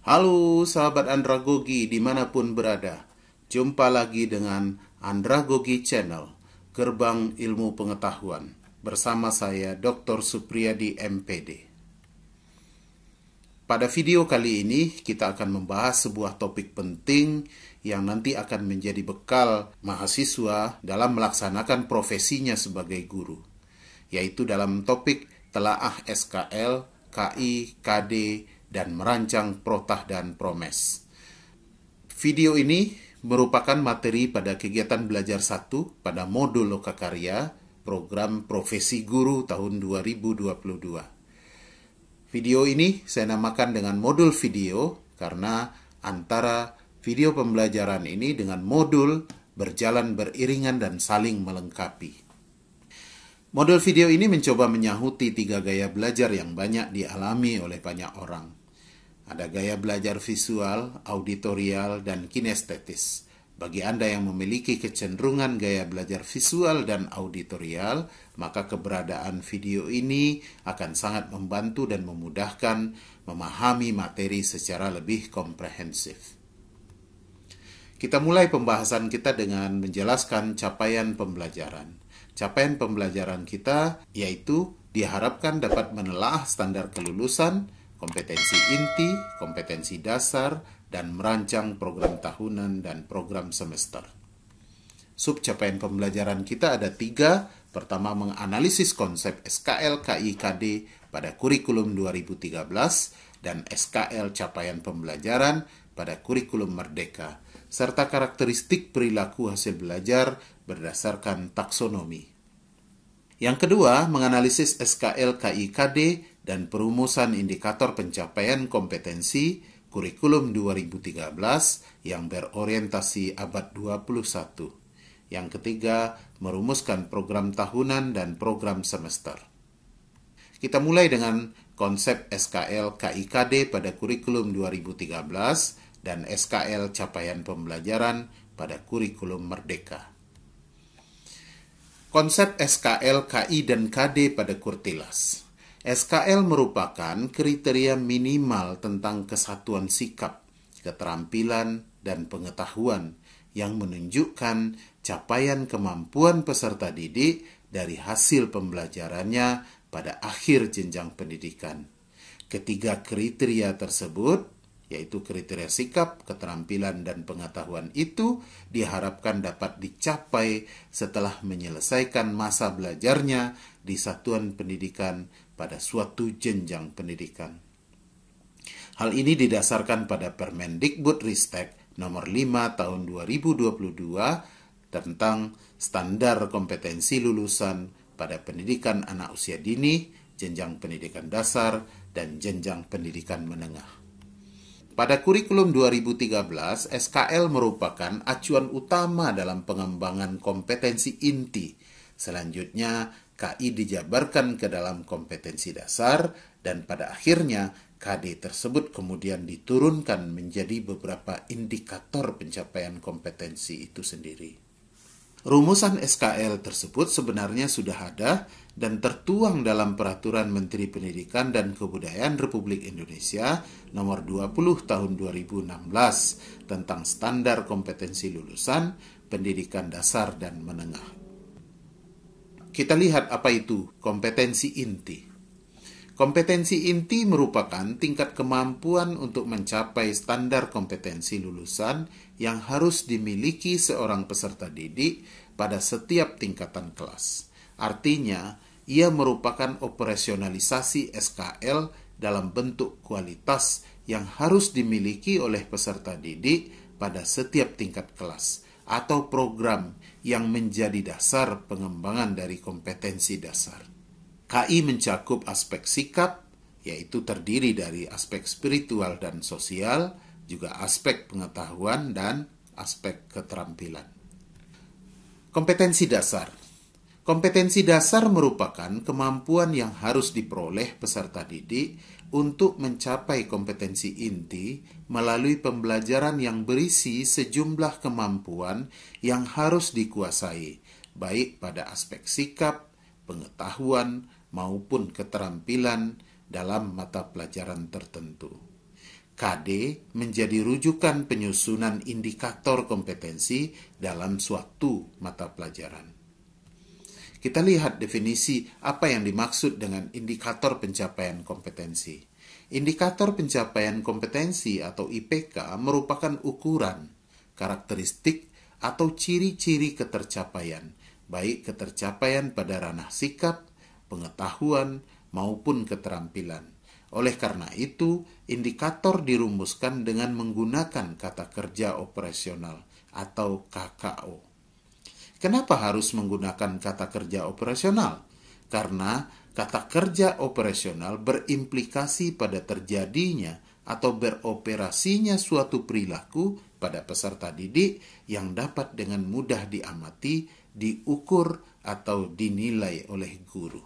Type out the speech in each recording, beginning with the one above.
Halo sahabat Andragogi dimanapun berada. Jumpa lagi dengan Andragogi Channel, Gerbang Ilmu Pengetahuan. Bersama saya Dr. Supriyadi MPD. Pada video kali ini kita akan membahas sebuah topik penting yang nanti akan menjadi bekal mahasiswa dalam melaksanakan profesinya sebagai guru, yaitu dalam topik telaah SKL, KI, KD, dan merancang protah dan promes. Video ini merupakan materi pada kegiatan belajar 1 pada modul lokakarya program profesi guru tahun 2022. Video ini saya namakan dengan modul video karena antara video pembelajaran ini dengan modul berjalan beriringan dan saling melengkapi. Modul video ini mencoba menyahuti 3 gaya belajar yang banyak dialami oleh banyak orang. Ada gaya belajar visual, auditorial, dan kinestetis. Bagi Anda yang memiliki kecenderungan gaya belajar visual dan auditorial, maka keberadaan video ini akan sangat membantu dan memudahkan memahami materi secara lebih komprehensif. Kita mulai pembahasan kita dengan menjelaskan capaian pembelajaran. Capaian pembelajaran kita yaitu diharapkan dapat menelaah standar kelulusan, kompetensi inti, kompetensi dasar, dan merancang program tahunan dan program semester. Sub capaian pembelajaran kita ada 3. Pertama, menganalisis konsep SKL, KI, KD pada kurikulum 2013 dan SKL capaian pembelajaran pada kurikulum Merdeka, serta karakteristik perilaku hasil belajar berdasarkan taksonomi. Yang kedua, menganalisis SKL, KI, KD dan perumusan indikator pencapaian kompetensi kurikulum 2013 yang berorientasi abad 21. Yang ketiga, merumuskan program tahunan dan program semester. Kita mulai dengan konsep SKL KIKD pada kurikulum 2013 dan SKL capaian pembelajaran pada kurikulum Merdeka. Konsep SKL, KI, dan KD pada Kurtilas. SKL merupakan kriteria minimal tentang kesatuan sikap, keterampilan, dan pengetahuan yang menunjukkan capaian kemampuan peserta didik dari hasil pembelajarannya pada akhir jenjang pendidikan. Ketiga kriteria tersebut, yaitu kriteria sikap, keterampilan, dan pengetahuan itu diharapkan dapat dicapai setelah menyelesaikan masa belajarnya di satuan pendidikan pada suatu jenjang pendidikan. Hal ini didasarkan pada Permendikbudristek nomor 5 tahun 2022 tentang standar kompetensi lulusan pada pendidikan anak usia dini, jenjang pendidikan dasar, dan jenjang pendidikan menengah. Pada kurikulum 2013, SKL merupakan acuan utama dalam pengembangan kompetensi inti. Selanjutnya, KI dijabarkan ke dalam kompetensi dasar, dan pada akhirnya KD tersebut kemudian diturunkan menjadi beberapa indikator pencapaian kompetensi itu sendiri. Rumusan SKL tersebut sebenarnya sudah ada dan tertuang dalam Peraturan Menteri Pendidikan dan Kebudayaan Republik Indonesia nomor 20 tahun 2016 tentang standar kompetensi lulusan pendidikan dasar dan menengah. Kita lihat apa itu kompetensi inti. Kompetensi inti merupakan tingkat kemampuan untuk mencapai standar kompetensi lulusan yang harus dimiliki seorang peserta didik pada setiap tingkatan kelas. Artinya, ia merupakan operasionalisasi SKL dalam bentuk kualitas yang harus dimiliki oleh peserta didik pada setiap tingkat kelas atau program yang menjadi dasar pengembangan dari kompetensi dasar. KI mencakup aspek sikap, yaitu terdiri dari aspek spiritual dan sosial, juga aspek pengetahuan dan aspek keterampilan. Kompetensi dasar. Kompetensi dasar merupakan kemampuan yang harus diperoleh peserta didik untuk mencapai kompetensi inti melalui pembelajaran yang berisi sejumlah kemampuan yang harus dikuasai, baik pada aspek sikap, pengetahuan, maupun keterampilan dalam mata pelajaran tertentu. KD menjadi rujukan penyusunan indikator kompetensi dalam suatu mata pelajaran. Kita lihat definisi apa yang dimaksud dengan indikator pencapaian kompetensi. Indikator pencapaian kompetensi atau IPK merupakan ukuran, karakteristik, atau ciri-ciri ketercapaian, baik ketercapaian pada ranah sikap, pengetahuan, maupun keterampilan. Oleh karena itu, indikator dirumuskan dengan menggunakan kata kerja operasional atau KKO. Kenapa harus menggunakan kata kerja operasional? Karena kata kerja operasional berimplikasi pada terjadinya atau beroperasinya suatu perilaku pada peserta didik yang dapat dengan mudah diamati, diukur, atau dinilai oleh guru.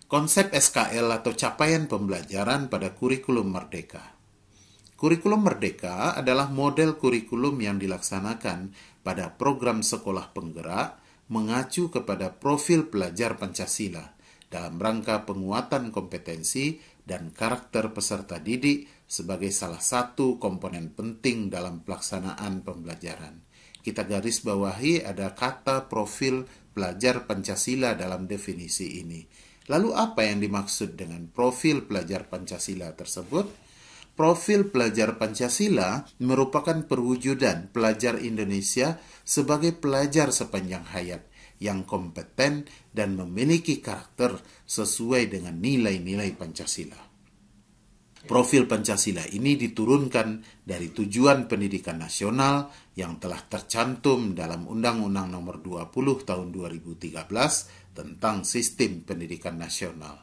Konsep SKL atau capaian pembelajaran pada kurikulum merdeka. Kurikulum merdeka adalah model kurikulum yang dilaksanakan pada program sekolah penggerak mengacu kepada profil pelajar Pancasila dalam rangka penguatan kompetensi dan karakter peserta didik sebagai salah satu komponen penting dalam pelaksanaan pembelajaran. Kita garis bawahi ada kata profil pelajar Pancasila dalam definisi ini. Lalu apa yang dimaksud dengan profil pelajar Pancasila tersebut? Profil pelajar Pancasila merupakan perwujudan pelajar Indonesia sebagai pelajar sepanjang hayat yang kompeten dan memiliki karakter sesuai dengan nilai-nilai Pancasila. Profil Pancasila ini diturunkan dari tujuan pendidikan nasional yang telah tercantum dalam Undang-Undang Nomor 20 Tahun 2013 tentang Sistem Pendidikan Nasional.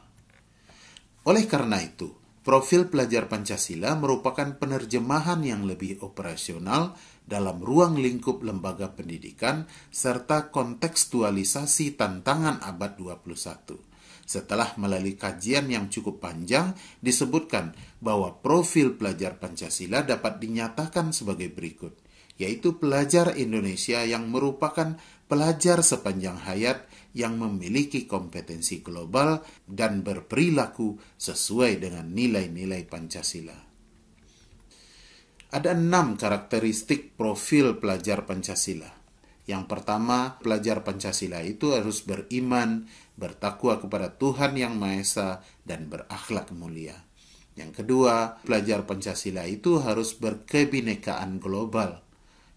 Oleh karena itu, profil pelajar Pancasila merupakan penerjemahan yang lebih operasional dalam ruang lingkup lembaga pendidikan serta kontekstualisasi tantangan abad 21. Setelah melalui kajian yang cukup panjang, disebutkan bahwa profil pelajar Pancasila dapat dinyatakan sebagai berikut, yaitu pelajar Indonesia yang merupakan pelajar sepanjang hayat yang memiliki kompetensi global dan berperilaku sesuai dengan nilai-nilai Pancasila. Ada 6 karakteristik profil pelajar Pancasila. Yang pertama, pelajar Pancasila itu harus beriman, bertakwa kepada Tuhan Yang Maha Esa, dan berakhlak mulia. Yang kedua, pelajar Pancasila itu harus berkebinekaan global.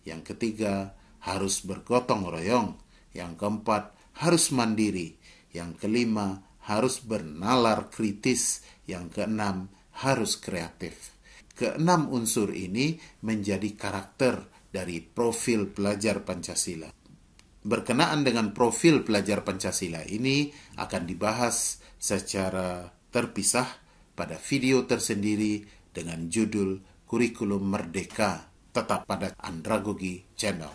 Yang ketiga, harus bergotong royong. Yang keempat, harus mandiri. Yang kelima, harus bernalar kritis. Yang keenam, harus kreatif. Keenam unsur ini menjadi karakter dari profil pelajar Pancasila. Berkenaan dengan profil pelajar Pancasila ini akan dibahas secara terpisah pada video tersendiri dengan judul Kurikulum Merdeka, tetap pada Andragogi Channel.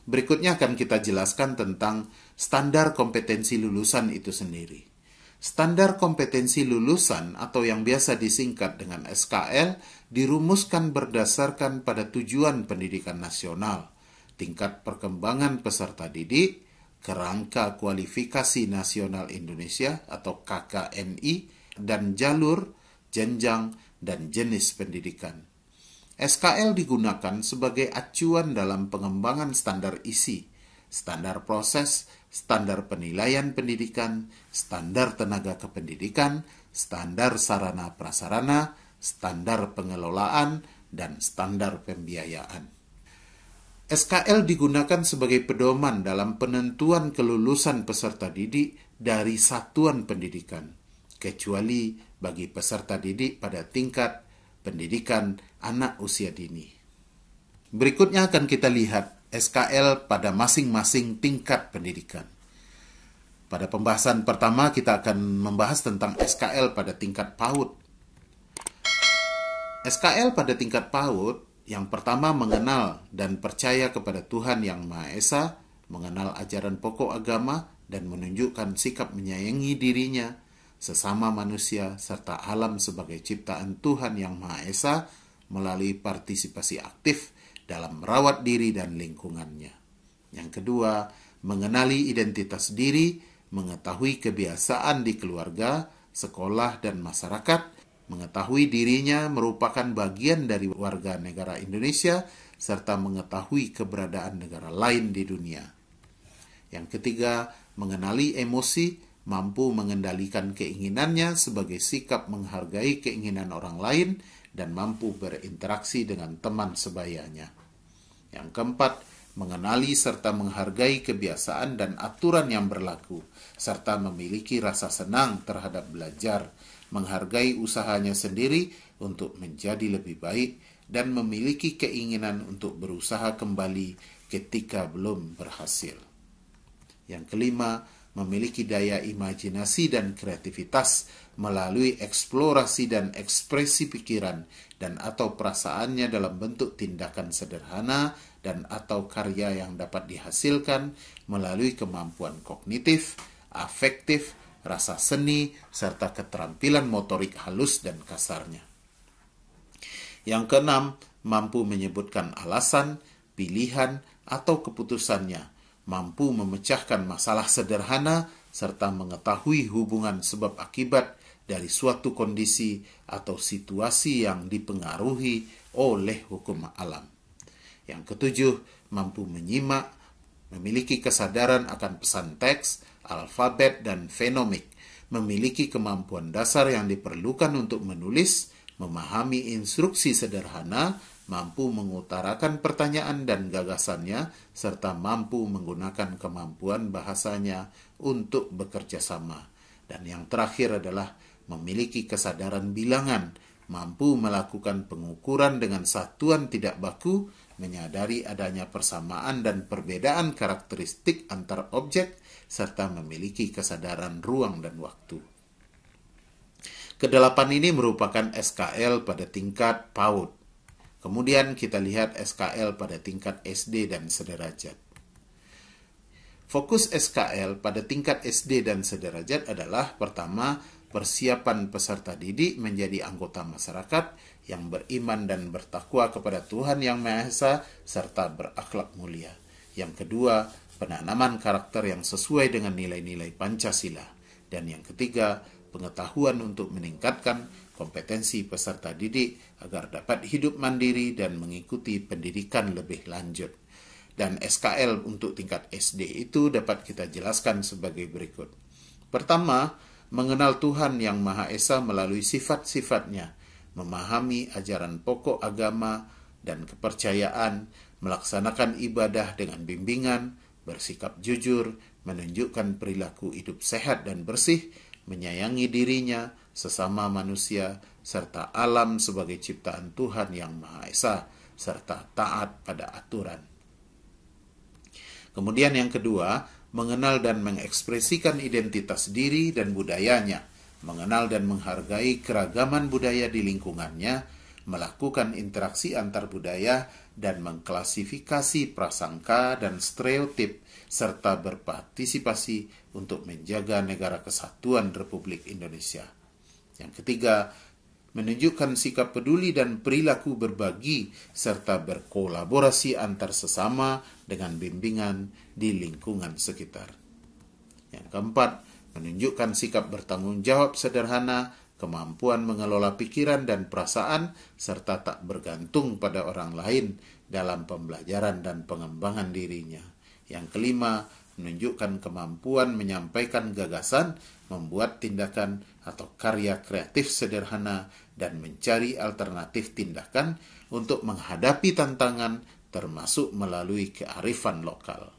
Berikutnya akan kita jelaskan tentang standar kompetensi lulusan itu sendiri. Standar kompetensi lulusan atau yang biasa disingkat dengan SKL dirumuskan berdasarkan pada tujuan pendidikan nasional, tingkat perkembangan peserta didik, kerangka kualifikasi nasional Indonesia atau KKNI, dan jalur, jenjang, dan jenis pendidikan. SKL digunakan sebagai acuan dalam pengembangan standar isi, standar proses, standar penilaian pendidikan, standar tenaga kependidikan, standar sarana prasarana, standar pengelolaan, dan standar pembiayaan. SKL digunakan sebagai pedoman dalam penentuan kelulusan peserta didik dari satuan pendidikan, kecuali bagi peserta didik pada tingkat pendidikan anak usia dini. Berikutnya akan kita lihat SKL pada masing-masing tingkat pendidikan. Pada pembahasan pertama kita akan membahas tentang SKL pada tingkat PAUD. SKL pada tingkat PAUD yang pertama mengenal dan percaya kepada Tuhan Yang Maha Esa, mengenal ajaran pokok agama, dan menunjukkan sikap menyayangi dirinya, sesama manusia, serta alam sebagai ciptaan Tuhan Yang Maha Esa melalui partisipasi aktif dalam merawat diri dan lingkungannya. Yang kedua, mengenali identitas diri, mengetahui kebiasaan di keluarga, sekolah, dan masyarakat, mengetahui dirinya merupakan bagian dari warga negara Indonesia, serta mengetahui keberadaan negara lain di dunia. Yang ketiga, mengenali emosi, mampu mengendalikan keinginannya sebagai sikap menghargai keinginan orang lain dan mampu berinteraksi dengan teman sebayanya. Yang keempat, mengenali serta menghargai kebiasaan dan aturan yang berlaku, serta memiliki rasa senang terhadap belajar, menghargai usahanya sendiri untuk menjadi lebih baik, dan memiliki keinginan untuk berusaha kembali ketika belum berhasil. Yang kelima, memiliki daya imajinasi dan kreativitas melalui eksplorasi dan ekspresi pikiran dan atau perasaannya dalam bentuk tindakan sederhana dan atau karya yang dapat dihasilkan melalui kemampuan kognitif, afektif, rasa seni, serta keterampilan motorik halus dan kasarnya. Yang keenam, mampu menyebutkan alasan, pilihan, atau keputusannya, mampu memecahkan masalah sederhana, serta mengetahui hubungan sebab akibat dari suatu kondisi atau situasi yang dipengaruhi oleh hukum alam. Yang ketujuh, mampu menyimak, memiliki kesadaran akan pesan teks, alfabet, dan fenomik, memiliki kemampuan dasar yang diperlukan untuk menulis, memahami instruksi sederhana, mampu mengutarakan pertanyaan dan gagasannya, serta mampu menggunakan kemampuan bahasanya untuk bekerja sama. Dan yang terakhir adalah memiliki kesadaran bilangan, mampu melakukan pengukuran dengan satuan tidak baku, menyadari adanya persamaan dan perbedaan karakteristik antar objek, serta memiliki kesadaran ruang dan waktu. Kedelapan ini merupakan SKL pada tingkat PAUD. Kemudian kita lihat SKL pada tingkat SD dan sederajat. Fokus SKL pada tingkat SD dan sederajat adalah pertama, persiapan peserta didik menjadi anggota masyarakat yang beriman dan bertakwa kepada Tuhan Yang Maha Esa serta berakhlak mulia. Yang kedua, penanaman karakter yang sesuai dengan nilai-nilai Pancasila. Dan yang ketiga, pengetahuan untuk meningkatkan kompetensi peserta didik agar dapat hidup mandiri dan mengikuti pendidikan lebih lanjut. Dan SKL untuk tingkat SD itu dapat kita jelaskan sebagai berikut. Pertama, mengenal Tuhan Yang Maha Esa melalui sifat-sifatnya, memahami ajaran pokok agama dan kepercayaan, melaksanakan ibadah dengan bimbingan, bersikap jujur, menunjukkan perilaku hidup sehat dan bersih, menyayangi dirinya, sesama manusia, serta alam sebagai ciptaan Tuhan Yang Maha Esa, serta taat pada aturan. Kemudian yang kedua, mengenal dan mengekspresikan identitas diri dan budayanya, mengenal dan menghargai keragaman budaya di lingkungannya, melakukan interaksi antar budaya, dan mengklasifikasi prasangka dan stereotip, serta berpartisipasi untuk menjaga negara kesatuan Republik Indonesia. Yang ketiga, menunjukkan sikap peduli dan perilaku berbagi, serta berkolaborasi antar sesama dengan bimbingan di lingkungan sekitar. Yang keempat, menunjukkan sikap bertanggung jawab sederhana, kemampuan mengelola pikiran dan perasaan, serta tak bergantung pada orang lain dalam pembelajaran dan pengembangan dirinya. Yang kelima, menunjukkan kemampuan menyampaikan gagasan, membuat tindakan atau karya kreatif sederhana, dan mencari alternatif tindakan untuk menghadapi tantangan termasuk melalui kearifan lokal.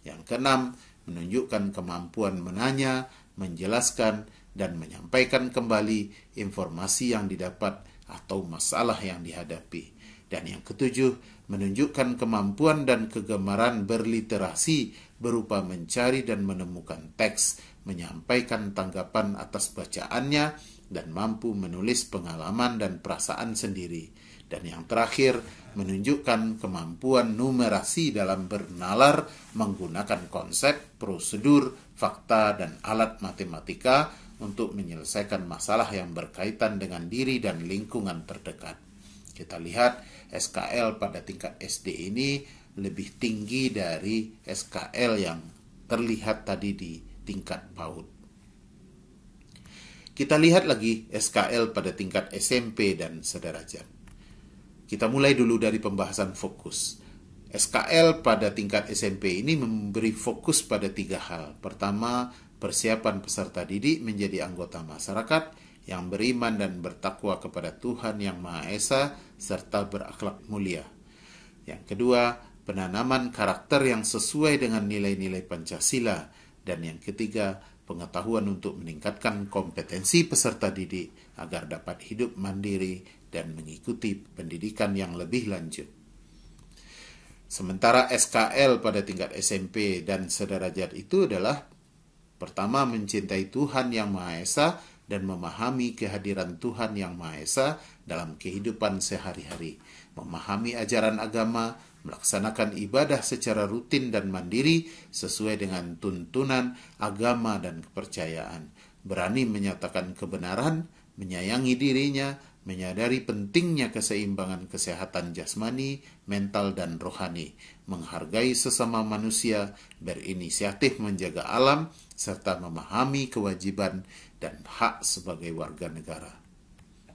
Yang keenam, menunjukkan kemampuan menanya, menjelaskan, dan menyampaikan kembali informasi yang didapat atau masalah yang dihadapi. Dan yang ketujuh, menunjukkan kemampuan dan kegemaran berliterasi berupa mencari dan menemukan teks, menyampaikan tanggapan atas bacaannya, dan mampu menulis pengalaman dan perasaan sendiri. Dan yang terakhir, menunjukkan kemampuan numerasi dalam bernalar menggunakan konsep, prosedur, fakta, dan alat matematika untuk menyelesaikan masalah yang berkaitan dengan diri dan lingkungan terdekat. Kita lihat SKL pada tingkat SD ini lebih tinggi dari SKL yang terlihat tadi di tingkat PAUD. Kita lihat lagi SKL pada tingkat SMP dan sederajat. Kita mulai dulu dari pembahasan fokus. SKL pada tingkat SMP ini memberi fokus pada 3 hal. Pertama, persiapan peserta didik menjadi anggota masyarakat yang beriman dan bertakwa kepada Tuhan Yang Maha Esa serta berakhlak mulia. Yang kedua, penanaman karakter yang sesuai dengan nilai-nilai Pancasila. Dan yang ketiga, pengetahuan untuk meningkatkan kompetensi peserta didik agar dapat hidup mandiri dan mengikuti pendidikan yang lebih lanjut. Sementara SKL pada tingkat SMP dan sederajat itu adalah pertama, mencintai Tuhan Yang Maha Esa dan memahami kehadiran Tuhan Yang Maha Esa dalam kehidupan sehari-hari, memahami ajaran agama, melaksanakan ibadah secara rutin dan mandiri sesuai dengan tuntunan agama dan kepercayaan, berani menyatakan kebenaran, menyayangi dirinya, menyadari pentingnya keseimbangan kesehatan jasmani, mental, dan rohani, menghargai sesama manusia, berinisiatif menjaga alam, serta memahami kewajiban dan hak sebagai warga negara.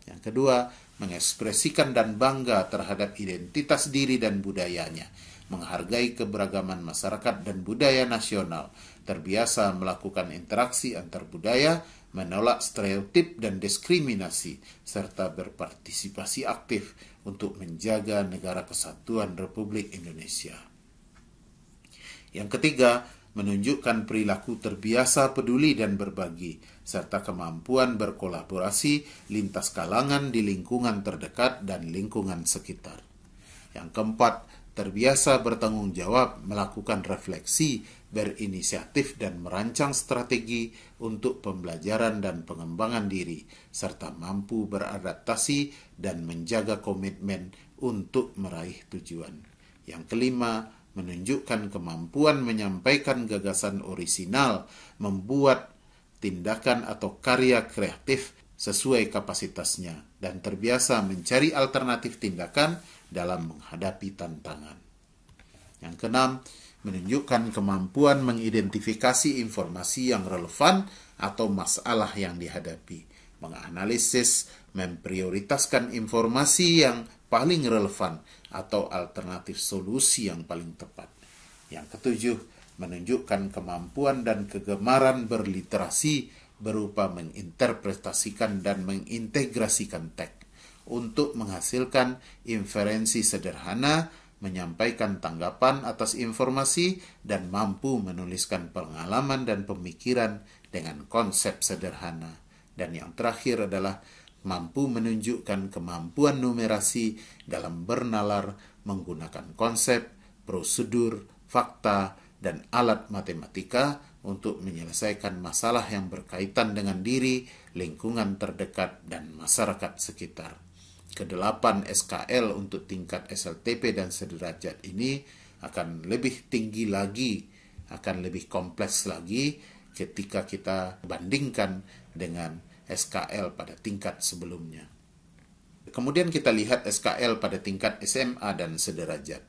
Yang kedua, mengekspresikan dan bangga terhadap identitas diri dan budayanya, menghargai keberagaman masyarakat dan budaya nasional, terbiasa melakukan interaksi antar budaya, menolak stereotip dan diskriminasi, serta berpartisipasi aktif untuk menjaga negara kesatuan Republik Indonesia. Yang ketiga, menunjukkan perilaku terbiasa peduli dan berbagi, serta kemampuan berkolaborasi lintas kalangan di lingkungan terdekat dan lingkungan sekitar. Yang keempat, terbiasa bertanggung jawab, melakukan refleksi, berinisiatif dan merancang strategi untuk pembelajaran dan pengembangan diri, serta mampu beradaptasi dan menjaga komitmen untuk meraih tujuan. Yang kelima, menunjukkan kemampuan menyampaikan gagasan orisinal, membuat tindakan atau karya kreatif sesuai kapasitasnya, dan terbiasa mencari alternatif tindakan dalam menghadapi tantangan. Yang keenam, menunjukkan kemampuan mengidentifikasi informasi yang relevan atau masalah yang dihadapi, menganalisis, memprioritaskan informasi yang paling relevan atau alternatif solusi yang paling tepat. Yang ketujuh, menunjukkan kemampuan dan kegemaran berliterasi berupa menginterpretasikan dan mengintegrasikan teks untuk menghasilkan inferensi sederhana, menyampaikan tanggapan atas informasi, dan mampu menuliskan pengalaman dan pemikiran dengan konsep sederhana. Dan yang terakhir adalah mampu menunjukkan kemampuan numerasi dalam bernalar menggunakan konsep, prosedur, fakta, dan alat matematika untuk menyelesaikan masalah yang berkaitan dengan diri, lingkungan terdekat, dan masyarakat sekitar. Kedelapan SKL untuk tingkat SLTP dan sederajat ini akan lebih tinggi lagi, akan lebih kompleks lagi ketika kita bandingkan dengan SKL pada tingkat sebelumnya. Kemudian kita lihat SKL pada tingkat SMA dan sederajat.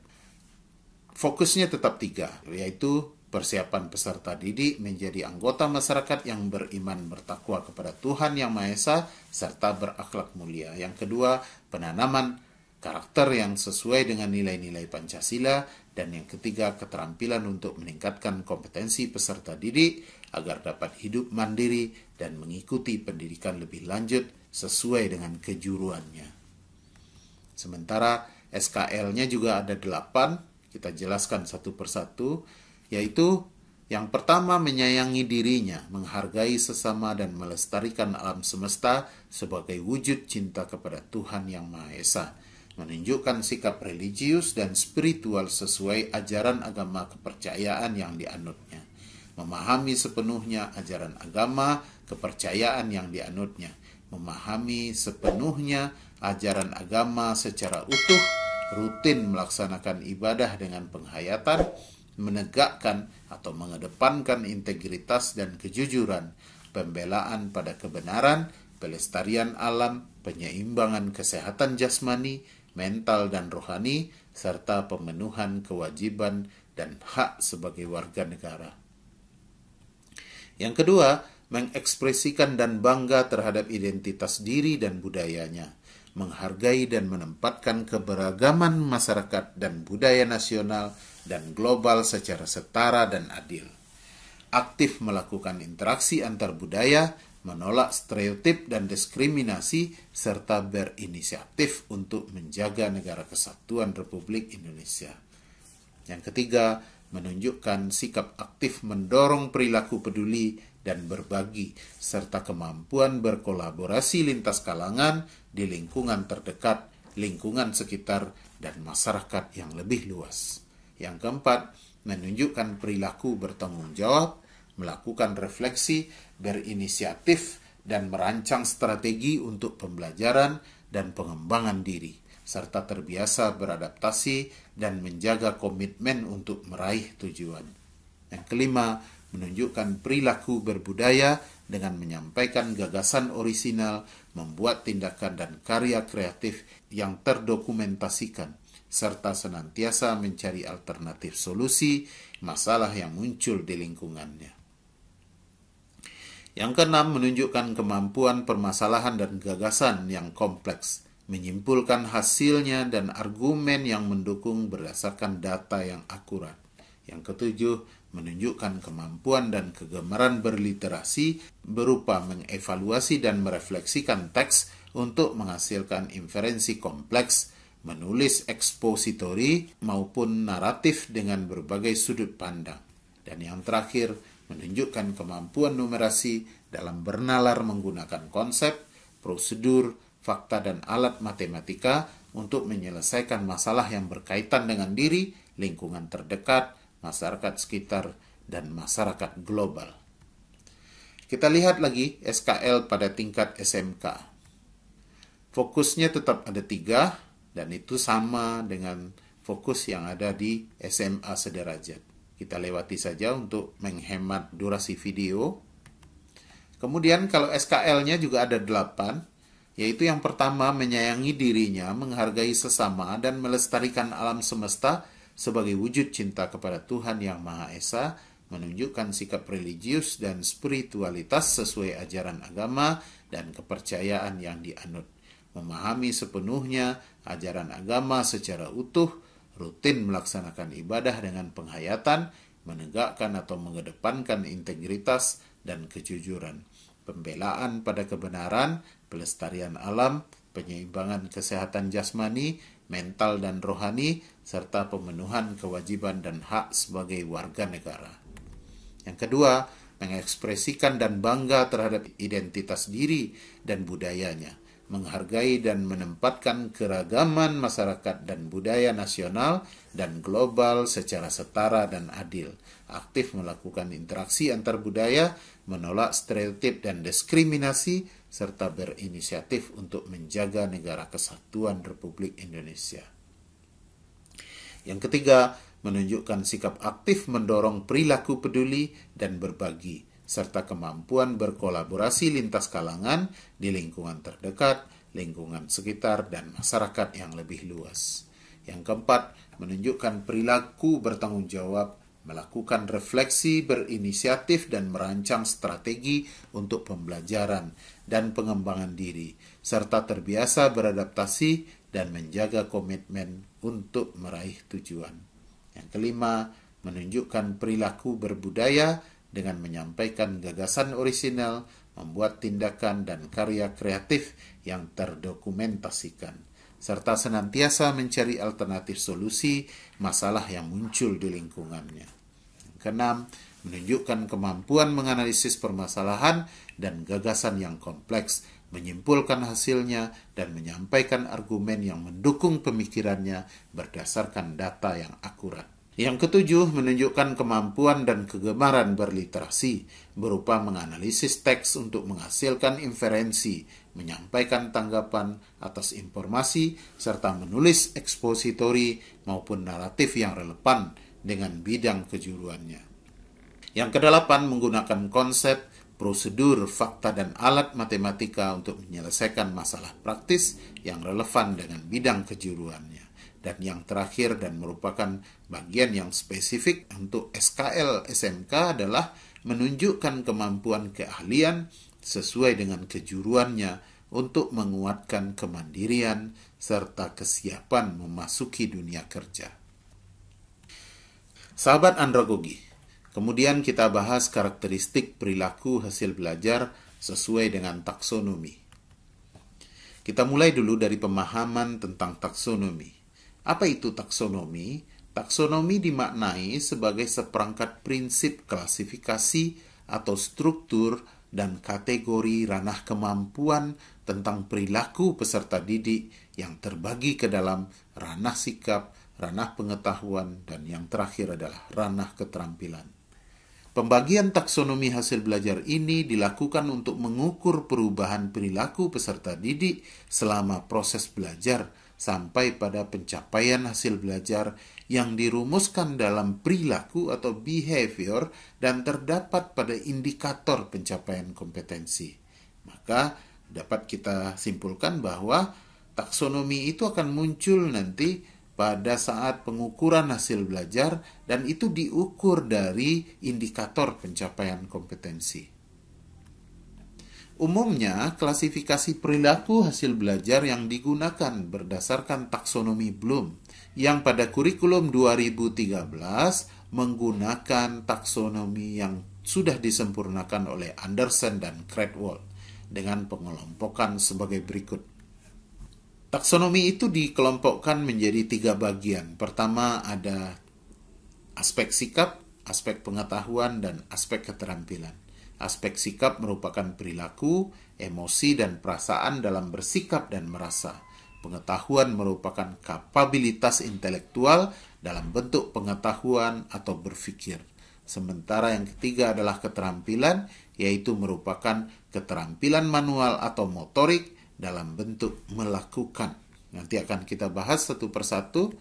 Fokusnya tetap 3, yaitu persiapan peserta didik menjadi anggota masyarakat yang beriman bertakwa kepada Tuhan Yang Maha Esa serta berakhlak mulia. Yang kedua, penanaman karakter yang sesuai dengan nilai-nilai Pancasila. Dan yang ketiga, keterampilan untuk meningkatkan kompetensi peserta didik agar dapat hidup mandiri dan mengikuti pendidikan lebih lanjut sesuai dengan kejuruannya. Sementara SKL-nya juga ada 8, kita jelaskan satu persatu, yaitu yang pertama, menyayangi dirinya, menghargai sesama dan melestarikan alam semesta sebagai wujud cinta kepada Tuhan Yang Maha Esa, menunjukkan sikap religius dan spiritual sesuai ajaran agama kepercayaan yang dianutnya, memahami sepenuhnya ajaran agama kepercayaan yang dianutnya, memahami sepenuhnya ajaran agama secara utuh, rutin melaksanakan ibadah dengan penghayatan, menegakkan atau mengedepankan integritas dan kejujuran, pembelaan pada kebenaran, pelestarian alam, penyeimbangan kesehatan jasmani, mental dan rohani, serta pemenuhan kewajiban dan hak sebagai warga negara. Yang kedua, mengekspresikan dan bangga terhadap identitas diri dan budayanya, menghargai dan menempatkan keberagaman masyarakat dan budaya nasional dan global secara setara dan adil. Aktif melakukan interaksi antar budaya, menolak stereotip dan diskriminasi, serta berinisiatif untuk menjaga negara kesatuan Republik Indonesia. Yang ketiga, menunjukkan sikap aktif mendorong perilaku peduli dan berbagi, serta kemampuan berkolaborasi lintas kalangan di lingkungan terdekat, lingkungan sekitar, dan masyarakat yang lebih luas. Yang keempat, menunjukkan perilaku bertanggung jawab, melakukan refleksi, berinisiatif, dan merancang strategi untuk pembelajaran dan pengembangan diri, serta terbiasa beradaptasi dan menjaga komitmen untuk meraih tujuan. Yang kelima, menunjukkan perilaku berbudaya dengan menyampaikan gagasan orisinal, membuat tindakan dan karya kreatif yang terdokumentasikan, serta senantiasa mencari alternatif solusi masalah yang muncul di lingkungannya. Yang keenam, menunjukkan kemampuan permasalahan dan gagasan yang kompleks, menyimpulkan hasilnya dan argumen yang mendukung berdasarkan data yang akurat. Yang ketujuh, menunjukkan kemampuan dan kegemaran berliterasi berupa mengevaluasi dan merefleksikan teks untuk menghasilkan inferensi kompleks, menulis ekspositori maupun naratif dengan berbagai sudut pandang. Dan yang terakhir, menunjukkan kemampuan numerasi dalam bernalar menggunakan konsep, prosedur, fakta, dan alat matematika untuk menyelesaikan masalah yang berkaitan dengan diri, lingkungan terdekat, masyarakat sekitar, dan masyarakat global. Kita lihat lagi SKL pada tingkat SMK. Fokusnya tetap ada 3, dan itu sama dengan fokus yang ada di SMA sederajat. Kita lewati saja untuk menghemat durasi video. Kemudian kalau SKL-nya juga ada 8, yaitu yang pertama menyayangi dirinya, menghargai sesama, dan melestarikan alam semesta sebagai wujud cinta kepada Tuhan Yang Maha Esa, menunjukkan sikap religius dan spiritualitas sesuai ajaran agama dan kepercayaan yang dianut, memahami sepenuhnya ajaran agama secara utuh, rutin melaksanakan ibadah dengan penghayatan, menegakkan atau mengedepankan integritas dan kejujuran, pembelaan pada kebenaran, pelestarian alam, penyeimbangan kesehatan jasmani, mental dan rohani, serta pemenuhan kewajiban dan hak sebagai warga negara. Yang kedua, mengekspresikan dan bangga terhadap identitas diri dan budayanya, menghargai dan menempatkan keragaman masyarakat dan budaya nasional dan global secara setara dan adil, aktif melakukan interaksi antar budaya, menolak stereotip dan diskriminasi, serta berinisiatif untuk menjaga negara kesatuan Republik Indonesia. Yang ketiga, menunjukkan sikap aktif mendorong perilaku peduli dan berbagi, serta kemampuan berkolaborasi lintas kalangan di lingkungan terdekat, lingkungan sekitar, dan masyarakat yang lebih luas. Yang keempat, menunjukkan perilaku bertanggung jawab, melakukan refleksi, berinisiatif, dan merancang strategi untuk pembelajaran dan pengembangan diri, serta terbiasa beradaptasi dan menjaga komitmen untuk meraih tujuan. Yang kelima, menunjukkan perilaku berbudaya dengan menyampaikan gagasan orisinal, membuat tindakan dan karya kreatif yang terdokumentasikan, serta senantiasa mencari alternatif solusi masalah yang muncul di lingkungannya. Yang keenam, menunjukkan kemampuan menganalisis permasalahan dan gagasan yang kompleks, menyimpulkan hasilnya, dan menyampaikan argumen yang mendukung pemikirannya berdasarkan data yang akurat. Yang ketujuh, menunjukkan kemampuan dan kegemaran berliterasi, berupa menganalisis teks untuk menghasilkan inferensi, menyampaikan tanggapan atas informasi, serta menulis ekspositori maupun naratif yang relevan dengan bidang kejuruannya. Yang kedelapan, menggunakan konsep, prosedur, fakta, dan alat matematika untuk menyelesaikan masalah praktis yang relevan dengan bidang kejuruannya. Dan yang terakhir dan merupakan bagian yang spesifik untuk SKL SMK adalah menunjukkan kemampuan keahlian sesuai dengan kejuruannya untuk menguatkan kemandirian serta kesiapan memasuki dunia kerja. Sahabat andragogi, kemudian kita bahas karakteristik perilaku hasil belajar sesuai dengan taksonomi. Kita mulai dulu dari pemahaman tentang taksonomi. Apa itu taksonomi? Taksonomi dimaknai sebagai seperangkat prinsip klasifikasi atau struktur dan kategori ranah kemampuan tentang perilaku peserta didik yang terbagi ke dalam ranah sikap, ranah pengetahuan, dan yang terakhir adalah ranah keterampilan. Pembagian taksonomi hasil belajar ini dilakukan untuk mengukur perubahan perilaku peserta didik selama proses belajar sampai pada pencapaian hasil belajar yang dirumuskan dalam perilaku atau behavior dan terdapat pada indikator pencapaian kompetensi. Maka dapat kita simpulkan bahwa taksonomi itu akan muncul nanti pada saat pengukuran hasil belajar dan itu diukur dari indikator pencapaian kompetensi. Umumnya, klasifikasi perilaku hasil belajar yang digunakan berdasarkan taksonomi Bloom yang pada kurikulum 2013 menggunakan taksonomi yang sudah disempurnakan oleh Anderson dan Cradwell dengan pengelompokan sebagai berikut. Taksonomi itu dikelompokkan menjadi 3 bagian. Pertama ada aspek sikap, aspek pengetahuan, dan aspek keterampilan. Aspek sikap merupakan perilaku, emosi, dan perasaan dalam bersikap dan merasa. Pengetahuan merupakan kapabilitas intelektual dalam bentuk pengetahuan atau berpikir. Sementara yang ketiga adalah keterampilan, yaitu merupakan keterampilan manual atau motorik dalam bentuk melakukan. Nanti akan kita bahas satu persatu.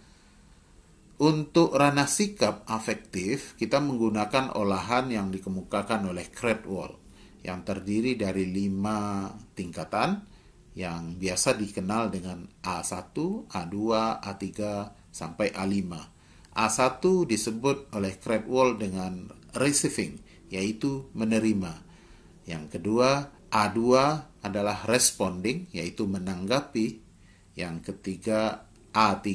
Untuk ranah sikap afektif, kita menggunakan olahan yang dikemukakan oleh Cradwell yang terdiri dari 5 tingkatan yang biasa dikenal dengan A1, A2, A3, sampai A5. A1 disebut oleh Cradwell dengan receiving, yaitu menerima. Yang kedua, A2 adalah responding, yaitu menanggapi. Yang ketiga, A3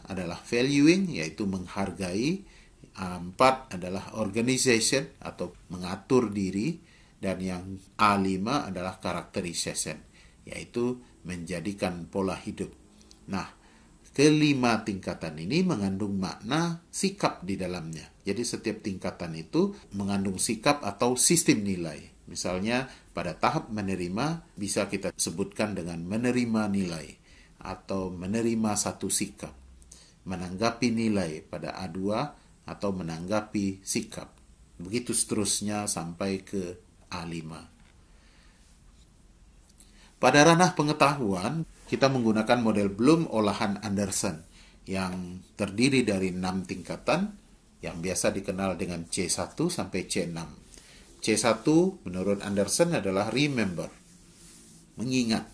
adalah valuing, yaitu menghargai. A4 adalah organization atau mengatur diri. Dan yang A5 adalah characterization, yaitu menjadikan pola hidup. Nah, kelima tingkatan ini mengandung makna sikap di dalamnya. Jadi setiap tingkatan itu mengandung sikap atau sistem nilai. Misalnya pada tahap menerima bisa kita sebutkan dengan menerima nilai atau menerima satu sikap, menanggapi nilai pada A2 atau menanggapi sikap. Begitu seterusnya sampai ke A5. Pada ranah pengetahuan, kita menggunakan model Bloom olahan Anderson yang terdiri dari 6 tingkatan yang biasa dikenal dengan C1 sampai C6. C1 menurut Anderson adalah remember, mengingat.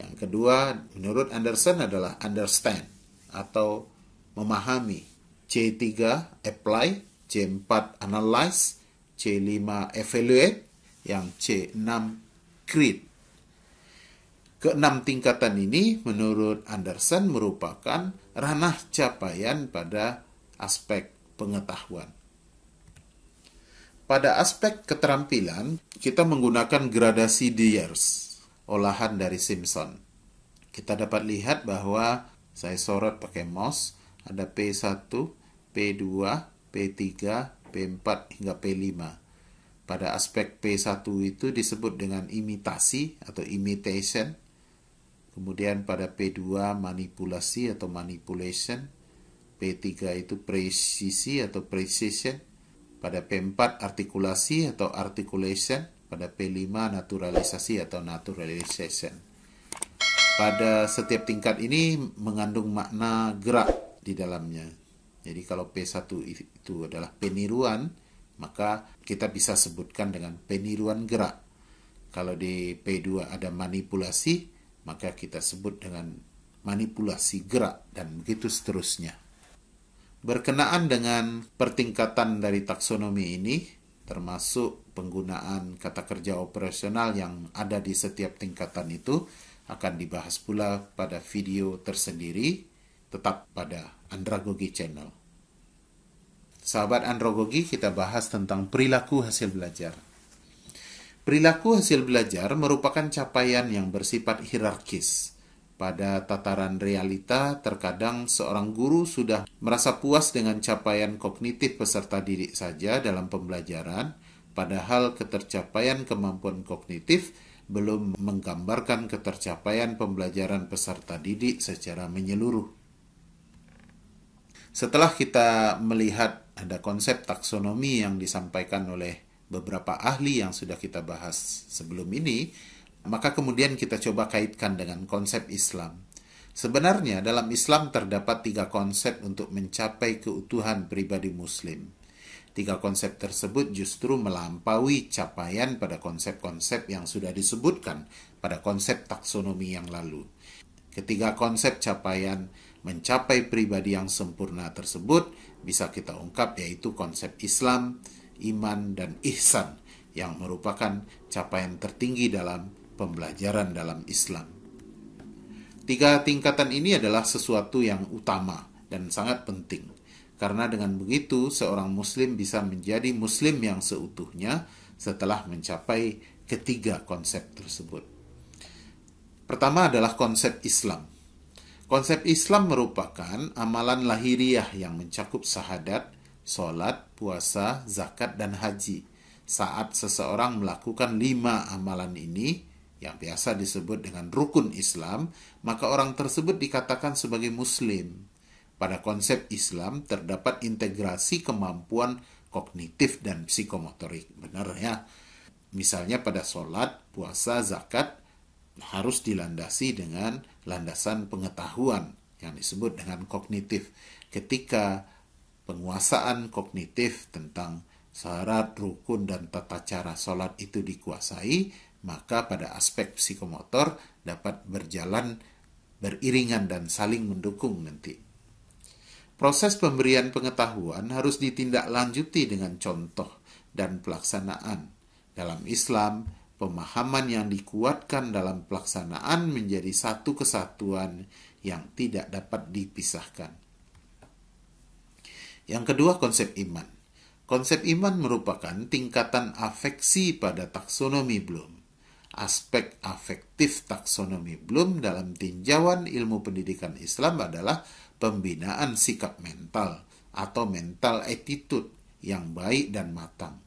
Yang kedua, menurut Anderson adalah understand atau memahami. C3, apply. C4, analyze. C5, evaluate. Yang C6, create. Keenam tingkatan ini menurut Anderson merupakan ranah capaian pada aspek pengetahuan. Pada aspek keterampilan, kita menggunakan gradasi Dyers, olahan dari Simpson. Kita dapat lihat bahwa saya sorot pakai mouse, ada P1, P2, P3, P4 hingga P5. Pada aspek P1 itu disebut dengan imitasi atau imitation. Kemudian pada P2 manipulasi atau manipulation. P3 itu presisi atau precision. Pada P4 artikulasi atau articulation. Pada P5 naturalisasi atau naturalization. Pada setiap tingkat ini mengandung makna gerak di dalamnya. Jadi kalau P1 itu adalah peniruan, maka kita bisa sebutkan dengan peniruan gerak. Kalau di P2 ada manipulasi, maka kita sebut dengan manipulasi gerak, dan begitu seterusnya. Berkenaan dengan pertingkatan dari taksonomi ini, termasuk penggunaan kata kerja operasional yang ada di setiap tingkatan itu, akan dibahas pula pada video tersendiri, tetap pada Andragogi Channel. Sahabat Andragogi, kita bahas tentang perilaku hasil belajar. Perilaku hasil belajar merupakan capaian yang bersifat hierarkis. Pada tataran realita, terkadang seorang guru sudah merasa puas dengan capaian kognitif peserta didik saja dalam pembelajaran, padahal ketercapaian kemampuan kognitif belum menggambarkan ketercapaian pembelajaran peserta didik secara menyeluruh. Setelah kita melihat ada konsep taksonomi yang disampaikan oleh beberapa ahli yang sudah kita bahas sebelum ini, maka kemudian kita coba kaitkan dengan konsep Islam. Sebenarnya dalam Islam terdapat 3 konsep untuk mencapai keutuhan pribadi Muslim. 3 konsep tersebut justru melampaui capaian pada konsep-konsep yang sudah disebutkan pada konsep taksonomi yang lalu. Ketiga konsep capaian mencapai pribadi yang sempurna tersebut bisa kita ungkap, yaitu konsep Islam, iman, dan ihsan, yang merupakan capaian tertinggi dalam pembelajaran dalam Islam. 3 tingkatan ini adalah sesuatu yang utama dan sangat penting, karena dengan begitu seorang Muslim bisa menjadi Muslim yang seutuhnya setelah mencapai ketiga konsep tersebut. Pertama adalah konsep Islam. Konsep Islam merupakan amalan lahiriah yang mencakup syahadat, sholat, puasa, zakat, dan haji. Saat seseorang melakukan 5 amalan ini, yang biasa disebut dengan rukun Islam, maka orang tersebut dikatakan sebagai Muslim. Pada konsep Islam terdapat integrasi kemampuan kognitif dan psikomotorik. Benar ya? Misalnya pada sholat, puasa, zakat, harus dilandasi dengan landasan pengetahuan yang disebut dengan kognitif. Ketika penguasaan kognitif tentang syarat, rukun, dan tata cara sholat itu dikuasai, maka pada aspek psikomotor dapat berjalan beriringan dan saling mendukung nanti. Proses pemberian pengetahuan harus ditindaklanjuti dengan contoh dan pelaksanaan. Dalam Islam, pemahaman yang dikuatkan dalam pelaksanaan menjadi satu kesatuan yang tidak dapat dipisahkan. Yang kedua, konsep iman. Konsep iman merupakan tingkatan afeksi pada taksonomi Bloom. Aspek afektif taksonomi Bloom dalam tinjauan ilmu pendidikan Islam adalah pembinaan sikap mental atau mental attitude yang baik dan matang.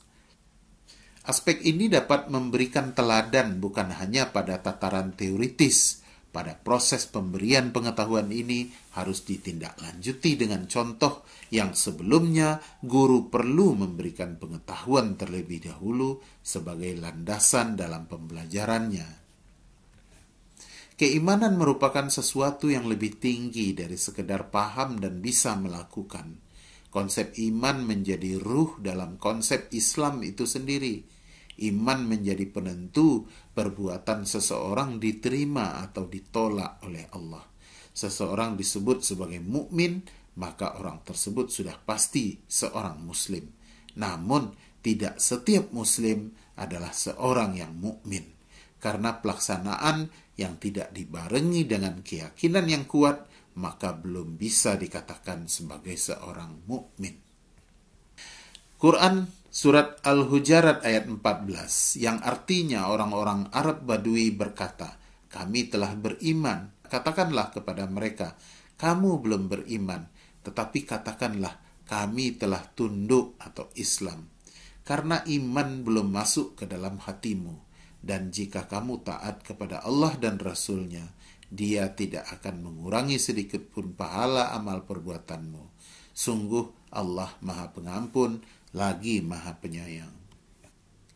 Aspek ini dapat memberikan teladan bukan hanya pada tataran teoritis. Pada proses pemberian pengetahuan ini harus ditindaklanjuti dengan contoh yang sebelumnya guru perlu memberikan pengetahuan terlebih dahulu sebagai landasan dalam pembelajarannya. Keimanan merupakan sesuatu yang lebih tinggi dari sekedar paham dan bisa melakukan. Konsep iman menjadi ruh dalam konsep Islam itu sendiri. Iman menjadi penentu perbuatan seseorang diterima atau ditolak oleh Allah. Seseorang disebut sebagai mukmin, maka orang tersebut sudah pasti seorang Muslim. Namun, tidak setiap Muslim adalah seorang yang mukmin, karena pelaksanaan yang tidak dibarengi dengan keyakinan yang kuat, maka belum bisa dikatakan sebagai seorang mukmin. Quran Surat Al-Hujarat ayat 14, yang artinya orang-orang Arab Badui berkata, "Kami telah beriman." Katakanlah kepada mereka, "Kamu belum beriman, tetapi katakanlah, kami telah tunduk atau Islam." Karena iman belum masuk ke dalam hatimu, dan jika kamu taat kepada Allah dan Rasul-Nya, Dia tidak akan mengurangi sedikit pun pahala amal perbuatanmu. Sungguh Allah Maha Pengampun, lagi Maha Penyayang.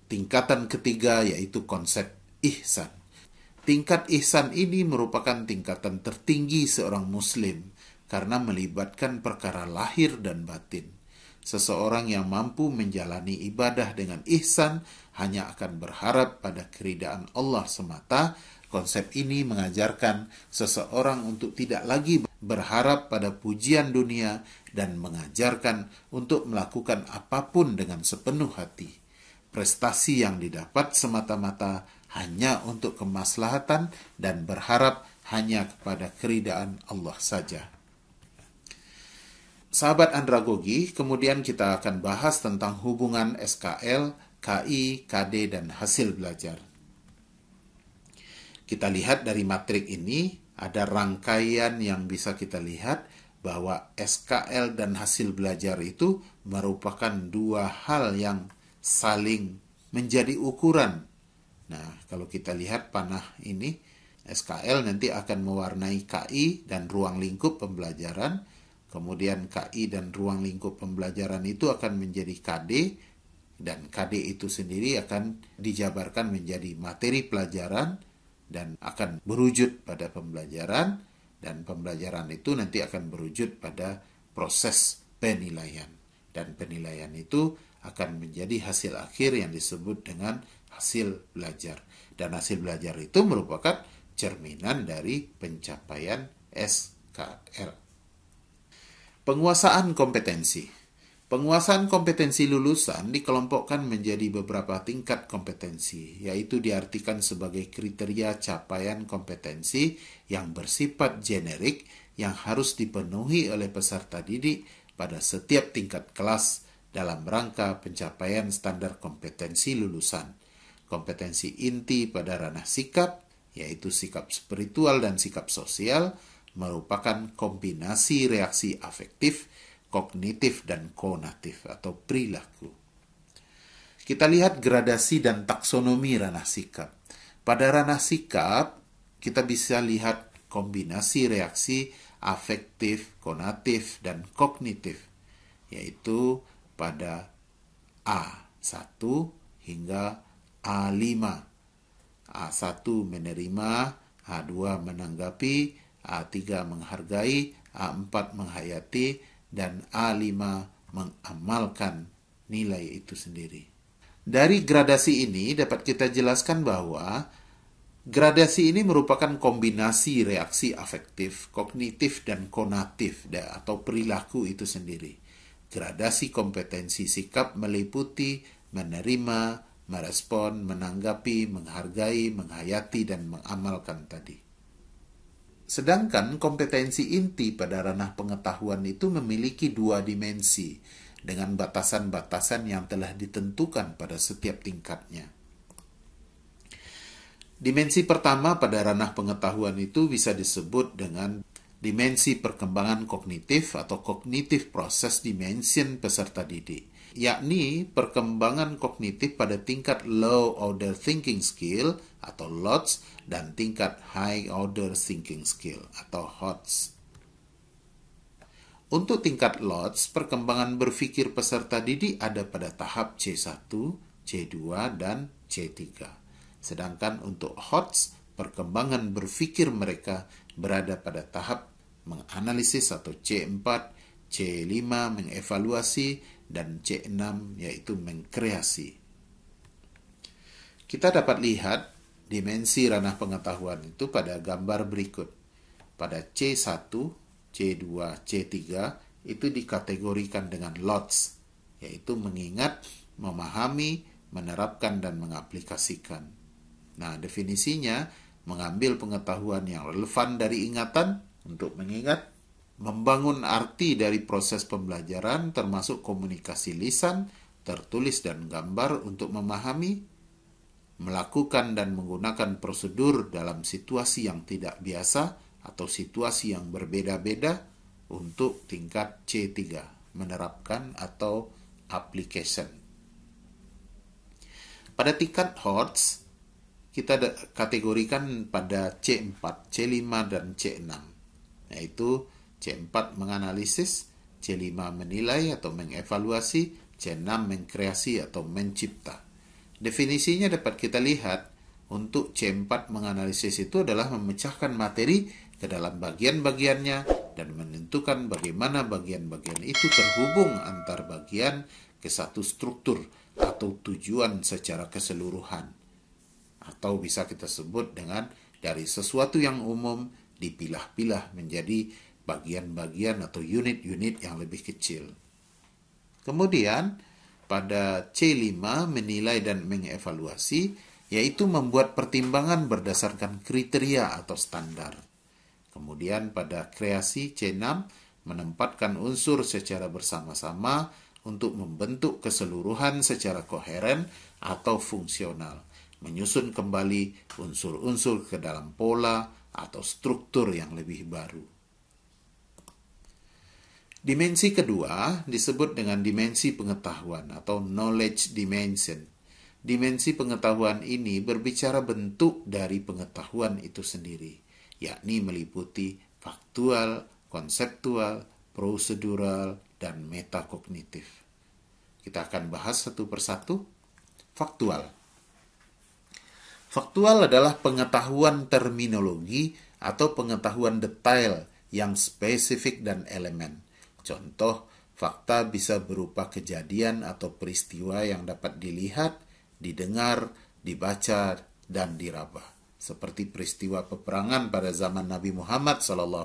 Tingkatan ketiga yaitu konsep ihsan. Tingkat ihsan ini merupakan tingkatan tertinggi seorang Muslim karena melibatkan perkara lahir dan batin. Seseorang yang mampu menjalani ibadah dengan ihsan hanya akan berharap pada keridaan Allah semata, Konsep ini mengajarkan seseorang untuk tidak lagi berharap pada pujian dunia dan mengajarkan untuk melakukan apapun dengan sepenuh hati. Prestasi yang didapat semata-mata hanya untuk kemaslahatan dan berharap hanya kepada keridaan Allah saja. Sahabat Andragogi, kemudian kita akan bahas tentang hubungan SKL, KI, KD, dan hasil belajar. Kita lihat dari matrik ini, ada rangkaian yang bisa kita lihat bahwa SKL dan hasil belajar itu merupakan dua hal yang saling menjadi ukuran. Nah, kalau kita lihat panah ini, SKL nanti akan mewarnai KI dan ruang lingkup pembelajaran, kemudian KI dan ruang lingkup pembelajaran itu akan menjadi KD, dan KD itu sendiri akan dijabarkan menjadi materi pelajaran, dan akan berwujud pada pembelajaran, dan pembelajaran itu nanti akan berwujud pada proses penilaian. Dan penilaian itu akan menjadi hasil akhir yang disebut dengan hasil belajar. Dan hasil belajar itu merupakan cerminan dari pencapaian SKL. Penguasaan kompetensi. Penguasaan kompetensi lulusan dikelompokkan menjadi beberapa tingkat kompetensi, yaitu diartikan sebagai kriteria capaian kompetensi yang bersifat generik yang harus dipenuhi oleh peserta didik pada setiap tingkat kelas dalam rangka pencapaian standar kompetensi lulusan. Kompetensi inti pada ranah sikap, yaitu sikap spiritual dan sikap sosial, merupakan kombinasi reaksi afektif, kognitif, dan konatif atau perilaku. Kita lihat gradasi dan taksonomi ranah sikap. Pada ranah sikap, kita bisa lihat kombinasi reaksi afektif, konatif, dan kognitif, yaitu pada A1 hingga A5. A1 menerima, A2 menanggapi, A3 menghargai, A4 menghayati, dan A5 mengamalkan nilai itu sendiri. Dari gradasi ini dapat kita jelaskan bahwa gradasi ini merupakan kombinasi reaksi afektif, kognitif, dan konatif atau perilaku itu sendiri. Gradasi kompetensi sikap meliputi menerima, merespon, menanggapi, menghargai, menghayati, dan mengamalkan tadi. Sedangkan kompetensi inti pada ranah pengetahuan itu memiliki dua dimensi dengan batasan-batasan yang telah ditentukan pada setiap tingkatnya. Dimensi pertama pada ranah pengetahuan itu bisa disebut dengan dimensi perkembangan kognitif atau cognitive process dimension peserta didik, yakni perkembangan kognitif pada tingkat low order thinking skill atau LOTS dan tingkat high order thinking skill atau HOTS. Untuk tingkat LOTS, perkembangan berpikir peserta didik ada pada tahap C1, C2, dan C3. Sedangkan untuk HOTS, perkembangan berpikir mereka berada pada tahap menganalisis atau C4, C5 mengevaluasi, dan C6 yaitu mengkreasi. Kita dapat lihat dimensi ranah pengetahuan itu pada gambar berikut. Pada C1, C2, C3 itu dikategorikan dengan LOTS, yaitu mengingat, memahami, menerapkan, dan mengaplikasikan. Nah, definisinya mengambil pengetahuan yang relevan dari ingatan untuk mengingat, membangun arti dari proses pembelajaran termasuk komunikasi lisan, tertulis, dan gambar untuk memahami, melakukan dan menggunakan prosedur dalam situasi yang tidak biasa atau situasi yang berbeda-beda untuk tingkat C3, menerapkan atau application. Pada tingkat HOTS, kita kategorikan pada C4, C5, dan C6, yaitu C4 menganalisis, C5 menilai atau mengevaluasi, C6 mengkreasi atau mencipta. Definisinya dapat kita lihat, untuk C4 menganalisis itu adalah memecahkan materi ke dalam bagian-bagiannya dan menentukan bagaimana bagian-bagian itu terhubung antar bagian ke satu struktur atau tujuan secara keseluruhan. Atau bisa kita sebut dengan Dari sesuatu yang umum dipilah-pilah menjadi bagian-bagian atau unit-unit yang lebih kecil. Kemudian pada C5 menilai dan mengevaluasi, yaitu membuat pertimbangan berdasarkan kriteria atau standar. Kemudian pada kreasi C6 menempatkan unsur secara bersama-sama untuk membentuk keseluruhan secara koheren atau fungsional, menyusun kembali unsur-unsur ke dalam pola atau struktur yang lebih baru. Dimensi kedua disebut dengan dimensi pengetahuan atau knowledge dimension. Dimensi pengetahuan ini berbicara bentuk dari pengetahuan itu sendiri, yakni meliputi faktual, konseptual, prosedural, dan metakognitif. Kita akan bahas satu persatu. Faktual. Faktual adalah pengetahuan terminologi atau pengetahuan detail yang spesifik dan elemen. Contoh, fakta bisa berupa kejadian atau peristiwa yang dapat dilihat, didengar, dibaca, dan diraba. Seperti peristiwa peperangan pada zaman Nabi Muhammad SAW,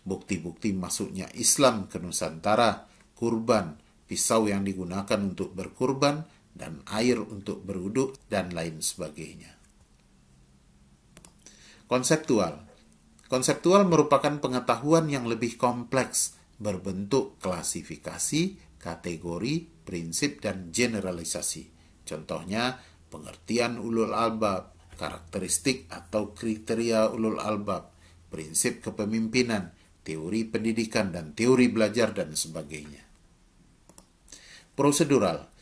bukti-bukti masuknya Islam ke Nusantara, kurban, pisau yang digunakan untuk berkurban, dan air untuk berwudu, dan lain sebagainya. Konseptual. Konseptual merupakan pengetahuan yang lebih kompleks, berbentuk klasifikasi, kategori, prinsip, dan generalisasi. Contohnya, pengertian ulul albab, karakteristik atau kriteria ulul albab, prinsip kepemimpinan, teori pendidikan dan teori belajar, dan sebagainya. Prosedural.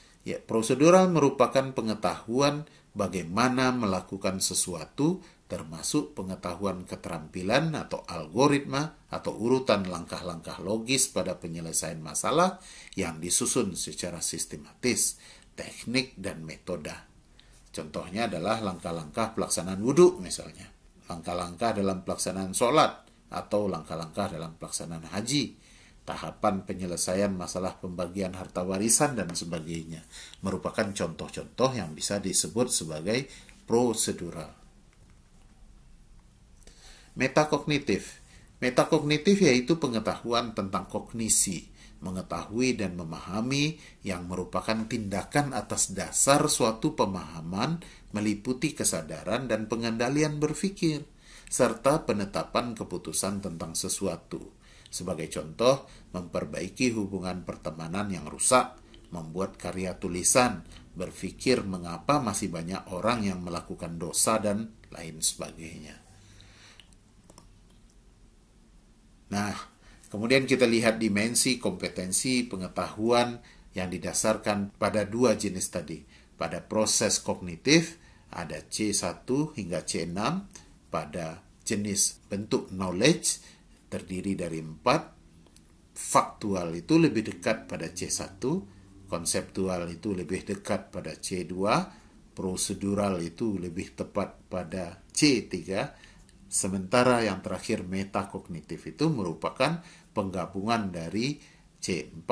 Prosedural merupakan pengetahuan bagaimana melakukan sesuatu, termasuk pengetahuan keterampilan atau algoritma atau urutan langkah-langkah logis pada penyelesaian masalah yang disusun secara sistematis, teknik, dan metoda. Contohnya adalah langkah-langkah pelaksanaan wudhu misalnya, langkah-langkah dalam pelaksanaan sholat, atau langkah-langkah dalam pelaksanaan haji, tahapan penyelesaian masalah pembagian harta warisan, dan sebagainya, merupakan contoh-contoh yang bisa disebut sebagai prosedural. Metakognitif. Metakognitif yaitu pengetahuan tentang kognisi, mengetahui dan memahami yang merupakan tindakan atas dasar suatu pemahaman meliputi kesadaran dan pengendalian berpikir, serta penetapan keputusan tentang sesuatu. Sebagai contoh, memperbaiki hubungan pertemanan yang rusak, membuat karya tulisan, berpikir mengapa masih banyak orang yang melakukan dosa, dan lain sebagainya. Nah, kemudian kita lihat dimensi kompetensi pengetahuan yang didasarkan pada dua jenis tadi. Pada proses kognitif ada C1 hingga C6, pada jenis bentuk knowledge terdiri dari 4. Faktual itu lebih dekat pada C1, konseptual itu lebih dekat pada C2, prosedural itu lebih tepat pada C3, sementara yang terakhir metakognitif itu merupakan penggabungan dari C4,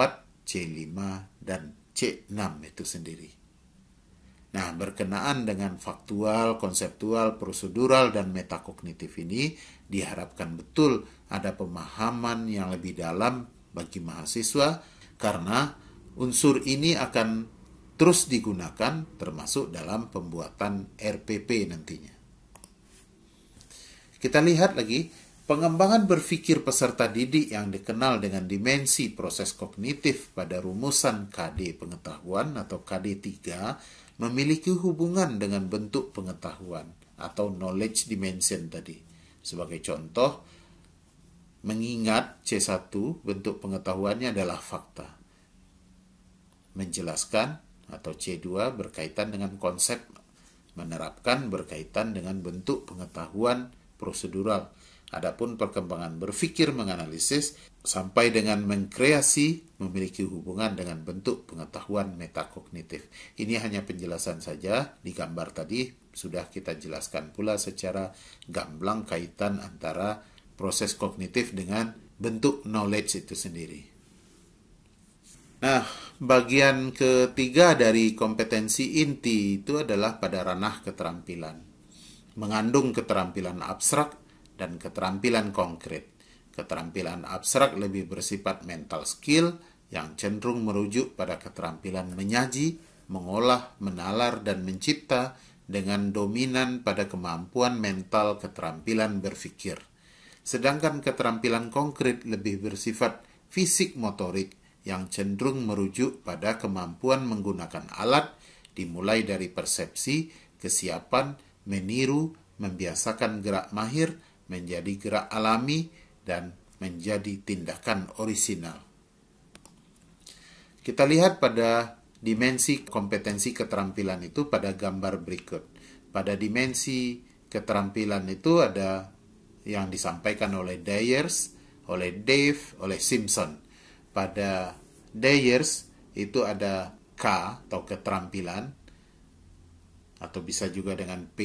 C5, dan C6 itu sendiri. Nah, berkenaan dengan faktual, konseptual, prosedural, dan metakognitif ini, diharapkan betul ada pemahaman yang lebih dalam bagi mahasiswa, karena unsur ini akan terus digunakan termasuk dalam pembuatan RPP nantinya. Kita lihat lagi, pengembangan berpikir peserta didik yang dikenal dengan dimensi proses kognitif pada rumusan KD pengetahuan atau KD3 memiliki hubungan dengan bentuk pengetahuan atau knowledge dimension tadi. Sebagai contoh, mengingat C1 bentuk pengetahuannya adalah fakta. Menjelaskan atau C2 berkaitan dengan konsep, menerapkan berkaitan dengan bentuk pengetahuan prosedural. Adapun perkembangan berpikir menganalisis sampai dengan mengkreasi memiliki hubungan dengan bentuk pengetahuan metakognitif. Ini hanya penjelasan saja. Di gambar tadi sudah kita jelaskan pula secara gamblang kaitan antara proses kognitif dengan bentuk knowledge itu sendiri. Nah, bagian ketiga dari kompetensi inti itu adalah pada ranah keterampilan. mengandung keterampilan abstrak dan keterampilan konkret. Keterampilan abstrak lebih bersifat mental skill yang cenderung merujuk pada keterampilan menyaji, mengolah, menalar, dan mencipta dengan dominan pada kemampuan mental keterampilan berpikir. Sedangkan keterampilan konkret lebih bersifat fisik motorik yang cenderung merujuk pada kemampuan menggunakan alat dimulai dari persepsi, kesiapan, meniru, membiasakan gerak mahir, menjadi gerak alami, dan menjadi tindakan orisinal. Kita lihat pada dimensi kompetensi keterampilan itu pada gambar berikut. Pada dimensi keterampilan itu ada yang disampaikan oleh Dyers, oleh Dave, oleh Simpson. Pada Dyers itu ada K atau keterampilan, atau bisa juga dengan P.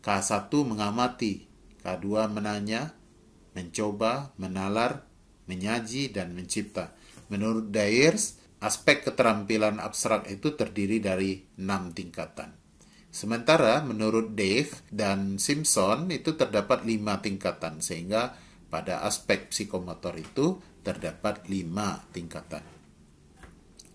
K1 mengamati, K2 menanya, mencoba, menalar, menyaji, dan mencipta. Menurut Dyers, aspek keterampilan abstrak itu terdiri dari 6 tingkatan. Sementara menurut Dave dan Simpson itu terdapat 5 tingkatan, sehingga pada aspek psikomotor itu terdapat 5 tingkatan.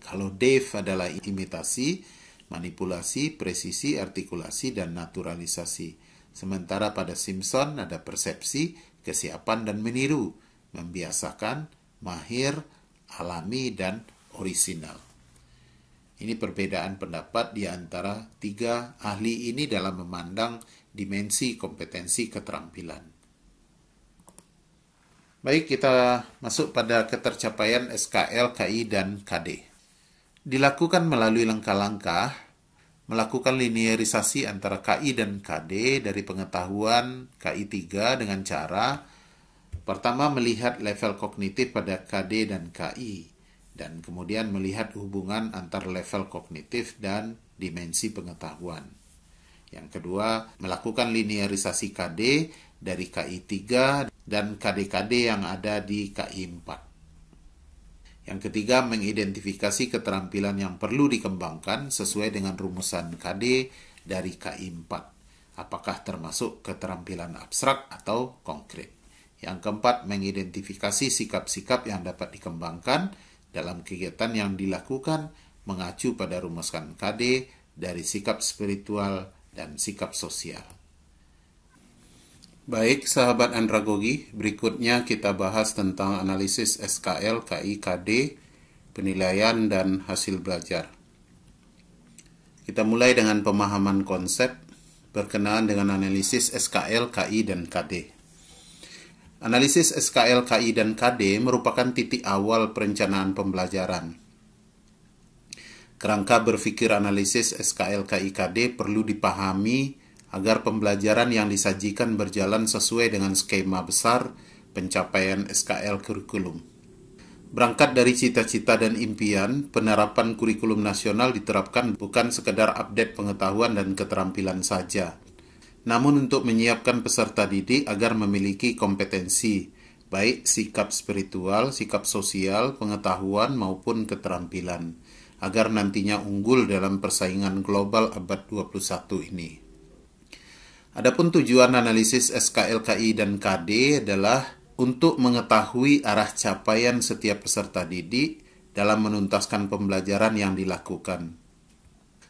Kalau Dave adalah imitasi, manipulasi, presisi, artikulasi, dan naturalisasi. Sementara pada Simpson ada persepsi, kesiapan, dan meniru, membiasakan, mahir, alami, dan orisinal. Ini perbedaan pendapat di antara 3 ahli ini dalam memandang dimensi kompetensi keterampilan. Baik, kita masuk pada ketercapaian SKL, KI, dan KD. Dilakukan melalui langkah-langkah, melakukan linearisasi antara KI dan KD dari pengetahuan KI 3 dengan cara pertama melihat level kognitif pada KD dan KI, dan kemudian melihat hubungan antar level kognitif dan dimensi pengetahuan. Yang kedua, melakukan linearisasi KD dari KI 3 dan KD-KD yang ada di KI 4. Yang ketiga, mengidentifikasi keterampilan yang perlu dikembangkan sesuai dengan rumusan KD dari KI 4. Apakah termasuk keterampilan abstrak atau konkret. Yang keempat, mengidentifikasi sikap-sikap yang dapat dikembangkan dalam kegiatan yang dilakukan mengacu pada rumusan KD dari sikap spiritual dan sikap sosial. Baik, sahabat andragogi, berikutnya kita bahas tentang analisis SKL, KI, KD, penilaian, dan hasil belajar. Kita mulai dengan pemahaman konsep berkenaan dengan analisis SKL, KI, dan KD. Analisis SKL, KI, dan KD merupakan titik awal perencanaan pembelajaran. Kerangka berpikir analisis SKL, KI, KD perlu dipahami agar pembelajaran yang disajikan berjalan sesuai dengan skema besar pencapaian SKL kurikulum. Berangkat dari cita-cita dan impian, penerapan kurikulum nasional diterapkan bukan sekedar update pengetahuan dan keterampilan saja, namun untuk menyiapkan peserta didik agar memiliki kompetensi, baik sikap spiritual, sikap sosial, pengetahuan, maupun keterampilan, agar nantinya unggul dalam persaingan global abad 21 ini. Adapun tujuan analisis SKL, KI, dan KD adalah untuk mengetahui arah capaian setiap peserta didik dalam menuntaskan pembelajaran yang dilakukan.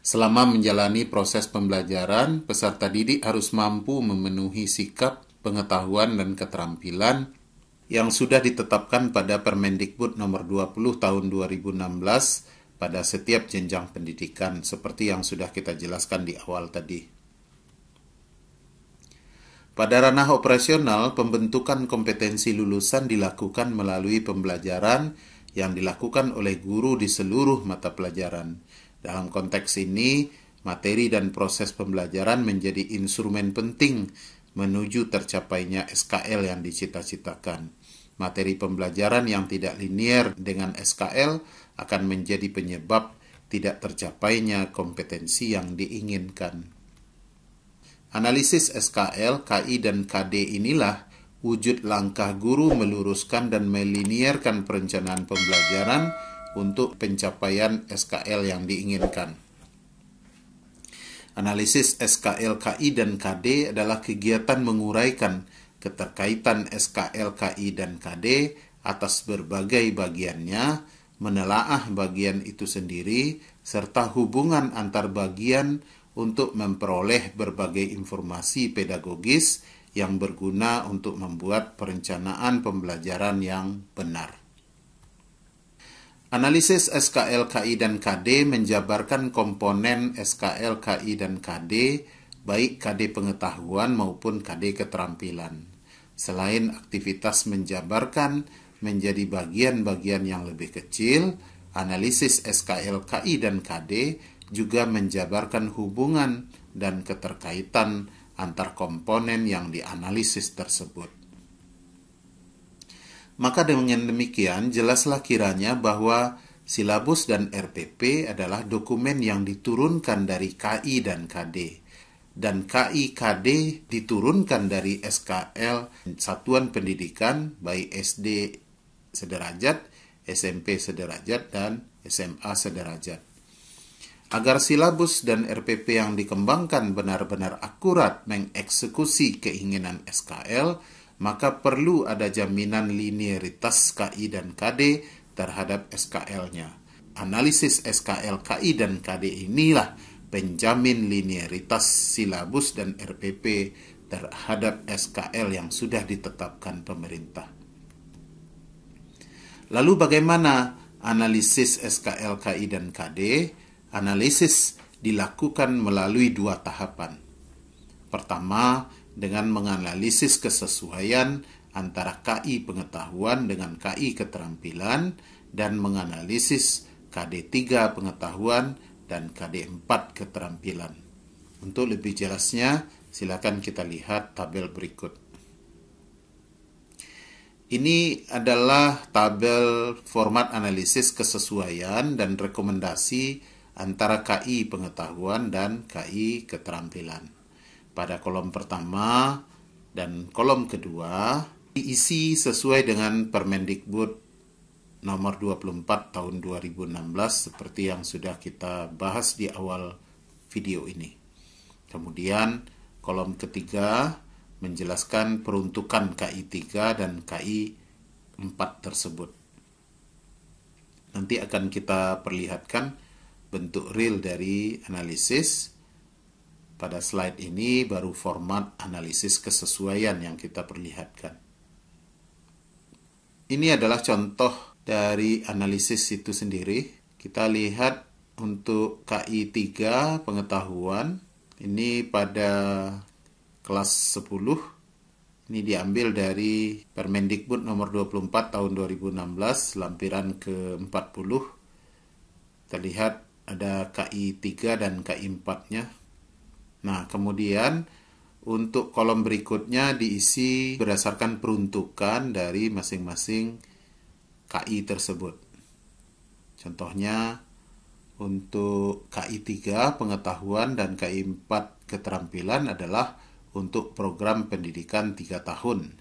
Selama menjalani proses pembelajaran, peserta didik harus mampu memenuhi sikap, pengetahuan, dan keterampilan yang sudah ditetapkan pada Permendikbud nomor 20 tahun 2016 pada setiap jenjang pendidikan, seperti yang sudah kita jelaskan di awal tadi. Pada ranah operasional, pembentukan kompetensi lulusan dilakukan melalui pembelajaran yang dilakukan oleh guru di seluruh mata pelajaran. Dalam konteks ini, materi dan proses pembelajaran menjadi instrumen penting menuju tercapainya SKL yang dicita-citakan. Materi pembelajaran yang tidak linier dengan SKL akan menjadi penyebab tidak tercapainya kompetensi yang diinginkan. Analisis SKL, KI, dan KD inilah wujud langkah guru meluruskan dan melinierkan perencanaan pembelajaran untuk pencapaian SKL yang diinginkan. Analisis SKL, KI, dan KD adalah kegiatan menguraikan keterkaitan SKL, KI, dan KD atas berbagai bagiannya, menelaah bagian itu sendiri, serta hubungan antar bagian untuk memperoleh berbagai informasi pedagogis yang berguna untuk membuat perencanaan pembelajaran yang benar. Analisis SKL, KI, dan KD menjabarkan komponen SKL, KI, dan KD, baik KD pengetahuan maupun KD keterampilan. Selain aktivitas menjabarkan menjadi bagian-bagian yang lebih kecil, analisis SKL, KI, dan KD juga menjabarkan hubungan dan keterkaitan antar komponen yang dianalisis tersebut. Maka dengan demikian, jelaslah kiranya bahwa silabus dan RPP adalah dokumen yang diturunkan dari KI dan KD. Dan KI KD diturunkan dari SKL, satuan pendidikan, baik SD sederajat, SMP sederajat, dan SMA sederajat. Agar silabus dan RPP yang dikembangkan benar-benar akurat mengeksekusi keinginan SKL, maka perlu ada jaminan linearitas KI dan KD terhadap SKL-nya. Analisis SKL, KI, dan KD inilah penjamin linearitas silabus dan RPP terhadap SKL yang sudah ditetapkan pemerintah. Lalu bagaimana analisis SKL, KI, dan KD? Analisis dilakukan melalui dua tahapan. Pertama, dengan menganalisis kesesuaian antara KI pengetahuan dengan KI keterampilan dan menganalisis KD3 pengetahuan dan KD4 keterampilan. Untuk lebih jelasnya, silakan kita lihat tabel berikut. Ini adalah tabel format analisis kesesuaian dan rekomendasi antara KI pengetahuan dan KI keterampilan. Pada kolom pertama dan kolom kedua diisi sesuai dengan Permendikbud nomor 24 tahun 2016 seperti yang sudah kita bahas di awal video ini. Kemudian kolom ketiga menjelaskan peruntukan KI 3 dan KI 4 tersebut. Nanti akan kita perlihatkan bentuk real dari analisis. Pada slide ini baru format analisis kesesuaian yang kita perlihatkan. Ini adalah contoh dari analisis itu sendiri. Kita lihat untuk KI 3 pengetahuan. Ini pada kelas 10. Ini diambil dari Permendikbud nomor 24 tahun 2016, lampiran ke-40. Kita lihat ada KI 3 dan KI 4-nya. Nah, kemudian untuk kolom berikutnya diisi berdasarkan peruntukan dari masing-masing KI tersebut. Contohnya, untuk KI 3 pengetahuan dan KI 4 keterampilan adalah untuk program pendidikan 3 tahun.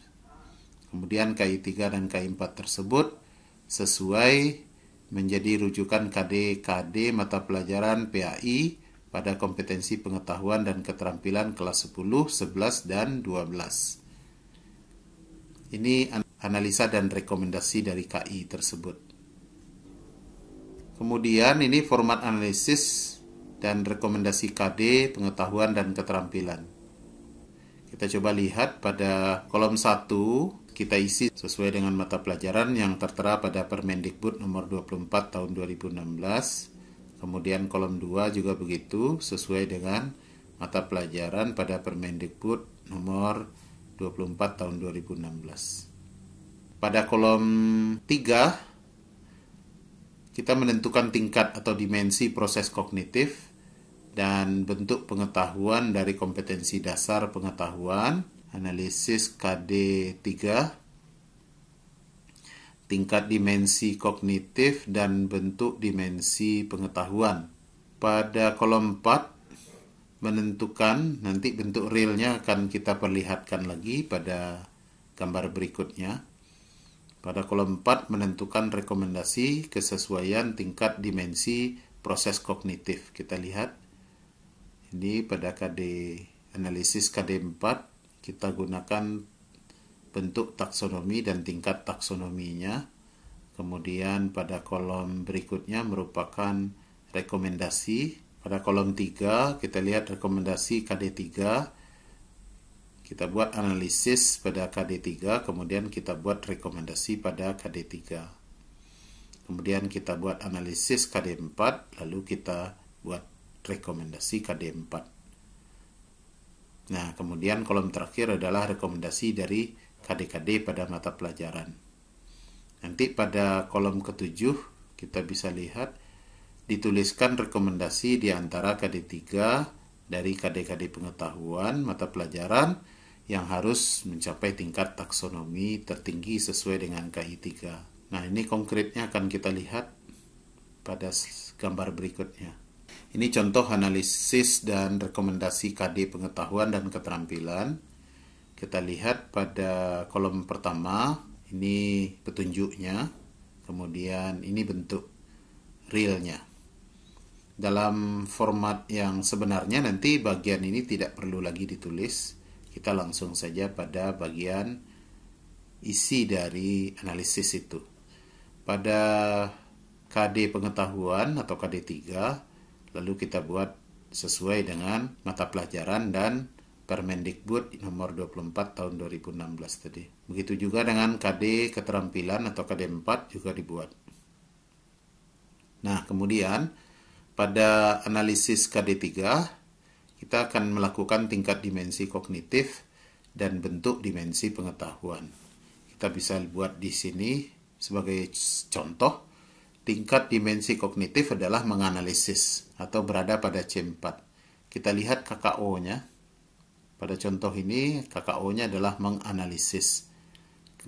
Kemudian KI 3 dan KI 4 tersebut sesuai menjadi rujukan KD mata pelajaran PAI pada kompetensi pengetahuan dan keterampilan kelas 10, 11, dan 12. Ini analisa dan rekomendasi dari KI tersebut. Kemudian ini format analisis dan rekomendasi KD, pengetahuan, dan keterampilan. Kita coba lihat pada kolom 1, kita isi sesuai dengan mata pelajaran yang tertera pada Permendikbud nomor 24 tahun 2016. Kemudian kolom 2 juga begitu, sesuai dengan mata pelajaran pada Permendikbud nomor 24 tahun 2016. Pada kolom 3, kita menentukan tingkat atau dimensi proses kognitif dan bentuk pengetahuan dari kompetensi dasar pengetahuan, analisis KD3, tingkat dimensi kognitif dan bentuk dimensi pengetahuan. Pada kolom 4 menentukan, nanti bentuk realnya akan kita perlihatkan lagi pada gambar berikutnya. Pada kolom 4 menentukan rekomendasi kesesuaian tingkat dimensi proses kognitif. Kita lihat Ini pada analisis KD 4 kita gunakan bentuk taksonomi dan tingkat taksonominya. Kemudian pada kolom berikutnya merupakan rekomendasi. Pada kolom 3 kita lihat rekomendasi KD 3. Kita buat analisis pada KD 3, kemudian kita buat rekomendasi pada KD 3. Kemudian kita buat analisis KD 4, lalu kita buat rekomendasi KD 4. Nah, kemudian kolom terakhir adalah rekomendasi dari KD-KD pada mata pelajaran. Nanti pada kolom ketujuh kita bisa lihat dituliskan rekomendasi di antara KD 3 dari KD-KD pengetahuan mata pelajaran yang harus mencapai tingkat taksonomi tertinggi sesuai dengan KI 3. Nah, ini konkretnya akan kita lihat pada gambar berikutnya. Ini contoh analisis dan rekomendasi KD pengetahuan dan keterampilan. Kita lihat pada kolom pertama, ini petunjuknya, kemudian ini bentuk realnya. Dalam format yang sebenarnya nanti bagian ini tidak perlu lagi ditulis. Kita langsung saja pada bagian isi dari analisis itu. Pada KD pengetahuan atau KD 3, lalu kita buat sesuai dengan mata pelajaran dan Permendikbud nomor 24 tahun 2016 tadi. Begitu juga dengan KD keterampilan atau KD 4 juga dibuat. Nah, kemudian pada analisis KD 3, kita akan melakukan tingkat dimensi kognitif dan bentuk dimensi pengetahuan. Kita bisa buat di sini sebagai contoh, tingkat dimensi kognitif adalah menganalisis atau berada pada C4. Kita lihat KKO-nya. Pada contoh ini, KKO-nya adalah menganalisis.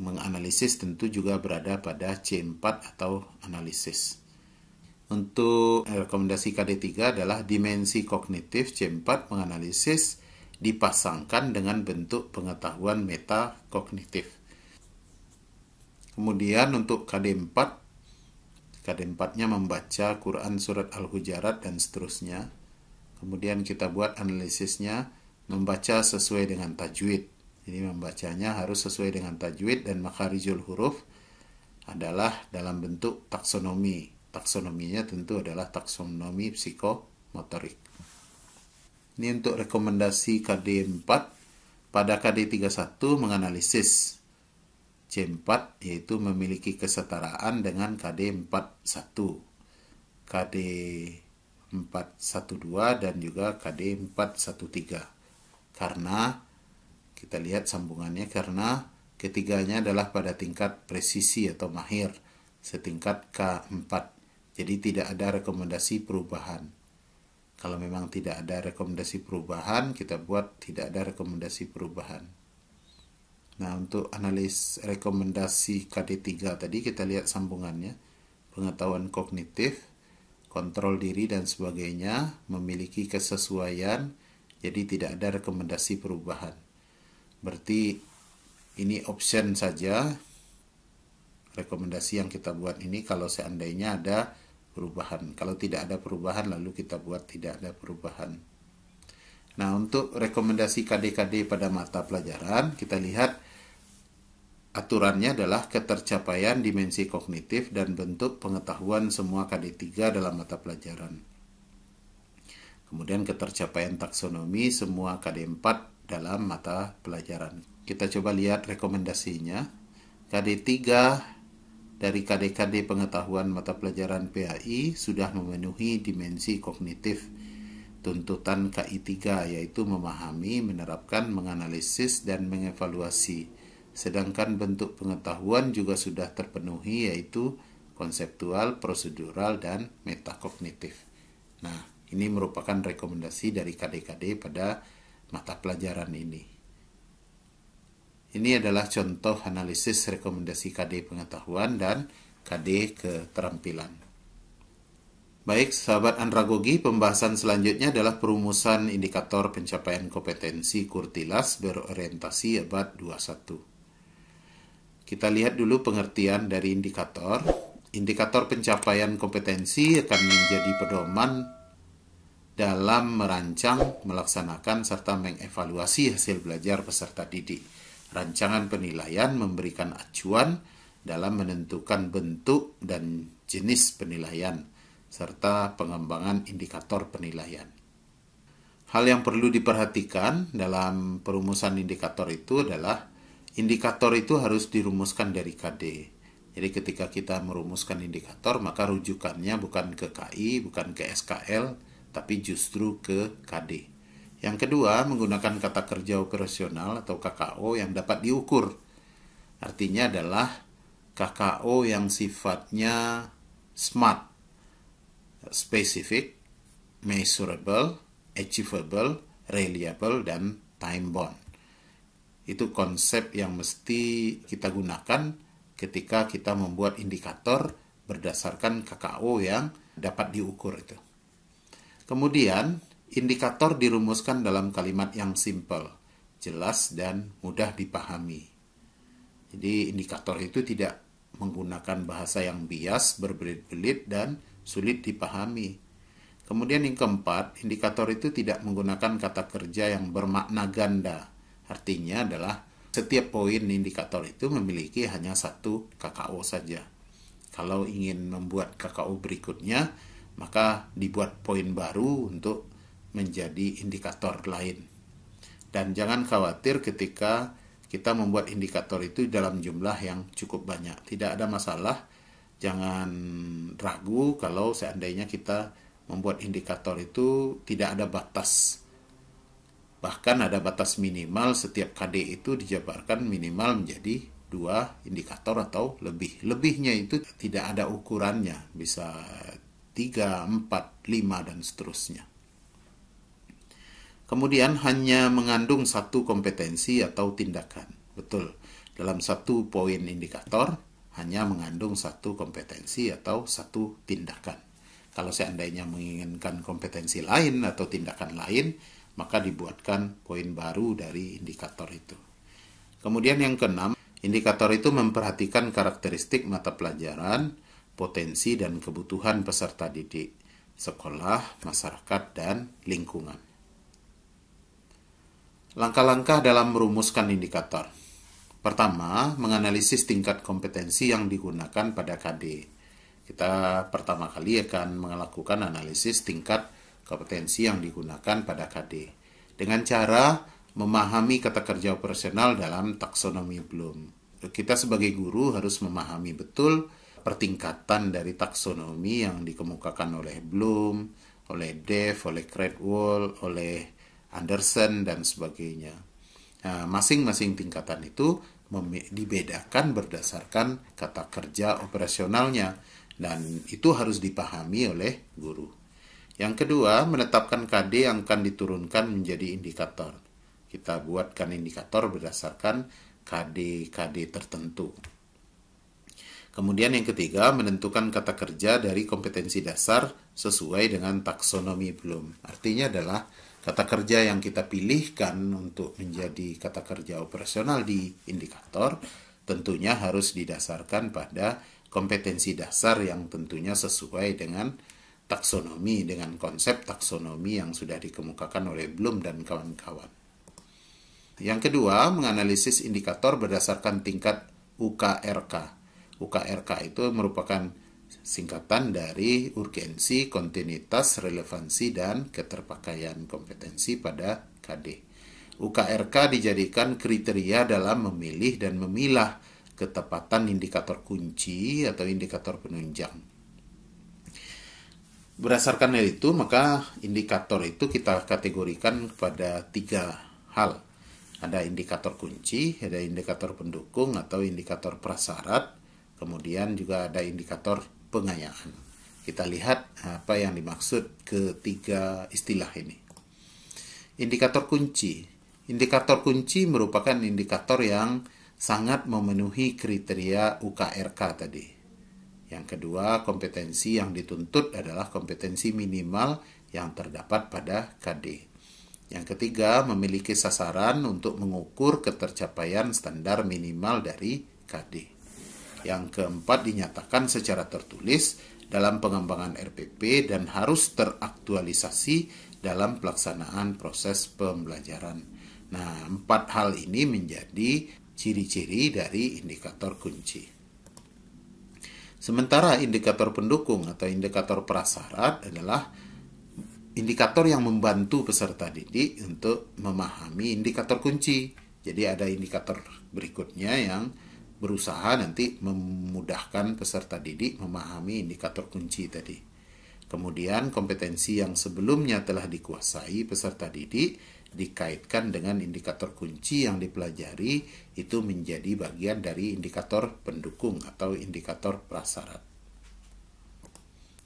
Menganalisis tentu juga berada pada C4 atau analisis. Untuk rekomendasi KD 3 adalah dimensi kognitif C4 menganalisis dipasangkan dengan bentuk pengetahuan meta kognitif. Kemudian untuk KD 4, KD 4-nya membaca Quran Surat Al-Hujarat dan seterusnya. Kemudian kita buat analisisnya membaca sesuai dengan tajwid. Jadi membacanya harus sesuai dengan tajwid dan makharijul huruf adalah dalam bentuk taksonomi. Taksonominya tentu adalah taksonomi psikomotorik. Ini untuk rekomendasi KD 4. Pada KD 31 menganalisis C4 yaitu memiliki kesetaraan dengan KD 41, KD 412 dan juga KD 413. Karena kita lihat sambungannya, karena ketiganya adalah pada tingkat presisi atau mahir setingkat K4. Jadi tidak ada rekomendasi perubahan. Kalau memang tidak ada rekomendasi perubahan, kita buat tidak ada rekomendasi perubahan. Nah, untuk analis rekomendasi KD 3 tadi kita lihat sambungannya. Pengetahuan kognitif, kontrol diri dan sebagainya memiliki kesesuaian, jadi tidak ada rekomendasi perubahan. Berarti ini option saja rekomendasi yang kita buat ini kalau seandainya ada perubahan. Kalau tidak ada perubahan lalu kita buat tidak ada perubahan. Nah, untuk rekomendasi KD-KD pada mata pelajaran, kita lihat aturannya adalah ketercapaian dimensi kognitif dan bentuk pengetahuan semua KD 3 dalam mata pelajaran. Kemudian ketercapaian taksonomi semua KD 4 dalam mata pelajaran. Kita coba lihat rekomendasinya. KD 3 dari KD-KD pengetahuan mata pelajaran PAI sudah memenuhi dimensi kognitif tuntutan KI 3, yaitu memahami, menerapkan, menganalisis, dan mengevaluasi. Sedangkan bentuk pengetahuan juga sudah terpenuhi, yaitu konseptual, prosedural, dan metakognitif. Nah, ini merupakan rekomendasi dari KD-KD pada mata pelajaran ini. Ini adalah contoh analisis rekomendasi KD pengetahuan dan KD keterampilan. Baik, sahabat andragogi, pembahasan selanjutnya adalah perumusan indikator pencapaian kompetensi Kurtilas berorientasi abad 21. Kita lihat dulu pengertian dari indikator. Indikator pencapaian kompetensi akan menjadi pedoman dalam merancang, melaksanakan, serta mengevaluasi hasil belajar peserta didik. Rancangan penilaian memberikan acuan dalam menentukan bentuk dan jenis penilaian, serta pengembangan indikator penilaian. Hal yang perlu diperhatikan dalam perumusan indikator itu adalah indikator itu harus dirumuskan dari KD. Jadi ketika kita merumuskan indikator, maka rujukannya bukan ke KI, bukan ke SKL, tapi justru ke KD. Yang kedua, menggunakan kata kerja operasional atau KKO yang dapat diukur. Artinya adalah KKO yang sifatnya SMART, specific, measurable, achievable, reliable, dan time bound. Itu konsep yang mesti kita gunakan ketika kita membuat indikator berdasarkan KKO yang dapat diukur itu. Kemudian, indikator dirumuskan dalam kalimat yang simple, jelas, dan mudah dipahami. Jadi, indikator itu tidak menggunakan bahasa yang bias, berbelit-belit, dan sulit dipahami. Kemudian yang keempat, indikator itu tidak menggunakan kata kerja yang bermakna ganda. Artinya adalah setiap poin indikator itu memiliki hanya satu KKO saja. Kalau ingin membuat KKO berikutnya, maka dibuat poin baru untuk menjadi indikator lain. Dan jangan khawatir ketika kita membuat indikator itu dalam jumlah yang cukup banyak. Tidak ada masalah, jangan ragu kalau seandainya kita membuat indikator itu tidak ada batas. Bahkan ada batas minimal, setiap KD itu dijabarkan minimal menjadi 2 indikator atau lebih. Lebihnya itu tidak ada ukurannya, bisa 3, 4, 5, dan seterusnya. Kemudian hanya mengandung satu kompetensi atau tindakan. Betul, dalam satu poin indikator hanya mengandung satu kompetensi atau satu tindakan. Kalau seandainya menginginkan kompetensi lain atau tindakan lain, maka dibuatkan poin baru dari indikator itu. Kemudian yang keenam, indikator itu memperhatikan karakteristik mata pelajaran, potensi dan kebutuhan peserta didik, sekolah, masyarakat, dan lingkungan. Langkah-langkah dalam merumuskan indikator. Pertama, menganalisis tingkat kompetensi yang digunakan pada KD. Kita pertama kali akan melakukan analisis tingkat kompetensi yang digunakan pada KD dengan cara memahami kata kerja operasional dalam taksonomi Bloom. Kita sebagai guru harus memahami betul pertingkatan dari taksonomi yang dikemukakan oleh Bloom, oleh Dev, oleh Cradwell, oleh Anderson, dan sebagainya. Nah, masing-masing tingkatan itu dibedakan berdasarkan kata kerja operasionalnya, dan itu harus dipahami oleh guru. Yang kedua, menetapkan KD yang akan diturunkan menjadi indikator. Kita buatkan indikator berdasarkan KD-KD tertentu. Kemudian yang ketiga, menentukan kata kerja dari kompetensi dasar sesuai dengan taksonomi Bloom. Artinya adalah kata kerja yang kita pilihkan untuk menjadi kata kerja operasional di indikator tentunya harus didasarkan pada kompetensi dasar yang tentunya sesuai dengan taksonomi, dengan konsep taksonomi yang sudah dikemukakan oleh Bloom dan kawan-kawan. Yang kedua, menganalisis indikator berdasarkan tingkat UKRK. UKRK itu merupakan singkatan dari urgensi, kontinuitas, relevansi, dan keterpakaian kompetensi pada KD. UKRK dijadikan kriteria dalam memilih dan memilah ketepatan indikator kunci atau indikator penunjang. Berdasarkan hal itu, maka indikator itu kita kategorikan kepada 3 hal. Ada indikator kunci, ada indikator pendukung atau indikator prasyarat, kemudian juga ada indikator pengayaan. Kita lihat apa yang dimaksud ketiga istilah ini. Indikator kunci. Indikator kunci merupakan indikator yang sangat memenuhi kriteria UKRK tadi. Yang kedua, kompetensi yang dituntut adalah kompetensi minimal yang terdapat pada KD. Yang ketiga, memiliki sasaran untuk mengukur ketercapaian standar minimal dari KD. Yang keempat, dinyatakan secara tertulis dalam pengembangan RPP dan harus teraktualisasi dalam pelaksanaan proses pembelajaran. Nah, 4 hal ini menjadi ciri-ciri dari indikator kunci. Sementara indikator pendukung atau indikator prasyarat adalah indikator yang membantu peserta didik untuk memahami indikator kunci. Jadi ada indikator berikutnya yang berusaha nanti memudahkan peserta didik memahami indikator kunci tadi. Kemudian kompetensi yang sebelumnya telah dikuasai peserta didik dikaitkan dengan indikator kunci yang dipelajari, itu menjadi bagian dari indikator pendukung atau indikator prasyarat.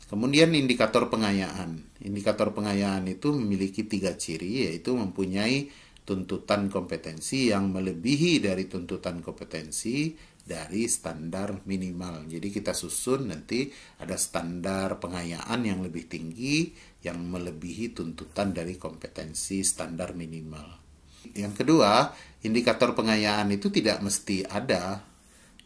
Kemudian indikator pengayaan. Indikator pengayaan itu memiliki 3 ciri, yaitu mempunyai tuntutan kompetensi yang melebihi dari tuntutan kompetensi dari standar minimal. Jadi kita susun nanti ada standar pengayaan yang lebih tinggi yang melebihi tuntutan dari kompetensi standar minimal. Yang kedua, indikator pengayaan itu tidak mesti ada.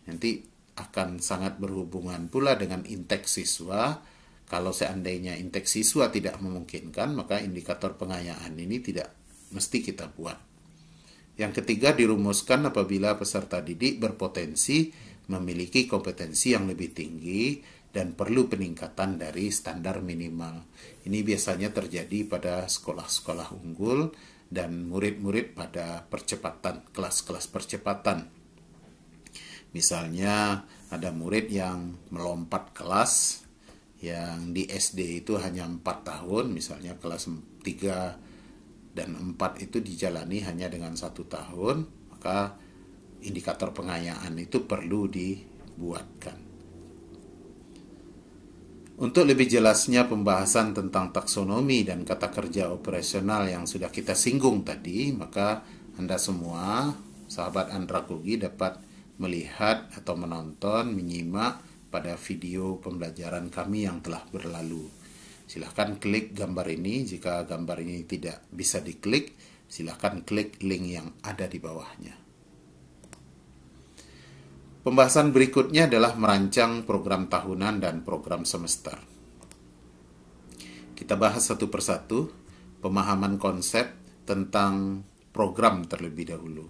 Nanti akan sangat berhubungan pula dengan intake siswa. Kalau seandainya intake siswa tidak memungkinkan, maka indikator pengayaan ini tidak mesti kita buat. Yang ketiga, dirumuskan apabila peserta didik berpotensi memiliki kompetensi yang lebih tinggi dan perlu peningkatan dari standar minimal. Ini biasanya terjadi pada sekolah-sekolah unggul dan murid-murid pada percepatan, kelas-kelas percepatan. Misalnya ada murid yang melompat kelas, yang di SD itu hanya 4 tahun, misalnya kelas 3 dan 4 itu dijalani hanya dengan 1 tahun, maka indikator pengayaan itu perlu dibuatkan. Untuk lebih jelasnya pembahasan tentang taksonomi dan kata kerja operasional yang sudah kita singgung tadi, maka Anda semua, sahabat Andragogi, dapat melihat atau menonton, menyimak pada video pembelajaran kami yang telah berlalu. Silahkan klik gambar ini. Jika gambar ini tidak bisa diklik, silahkan klik link yang ada di bawahnya. Pembahasan berikutnya adalah merancang program tahunan dan program semester. Kita bahas satu persatu pemahaman konsep tentang program terlebih dahulu.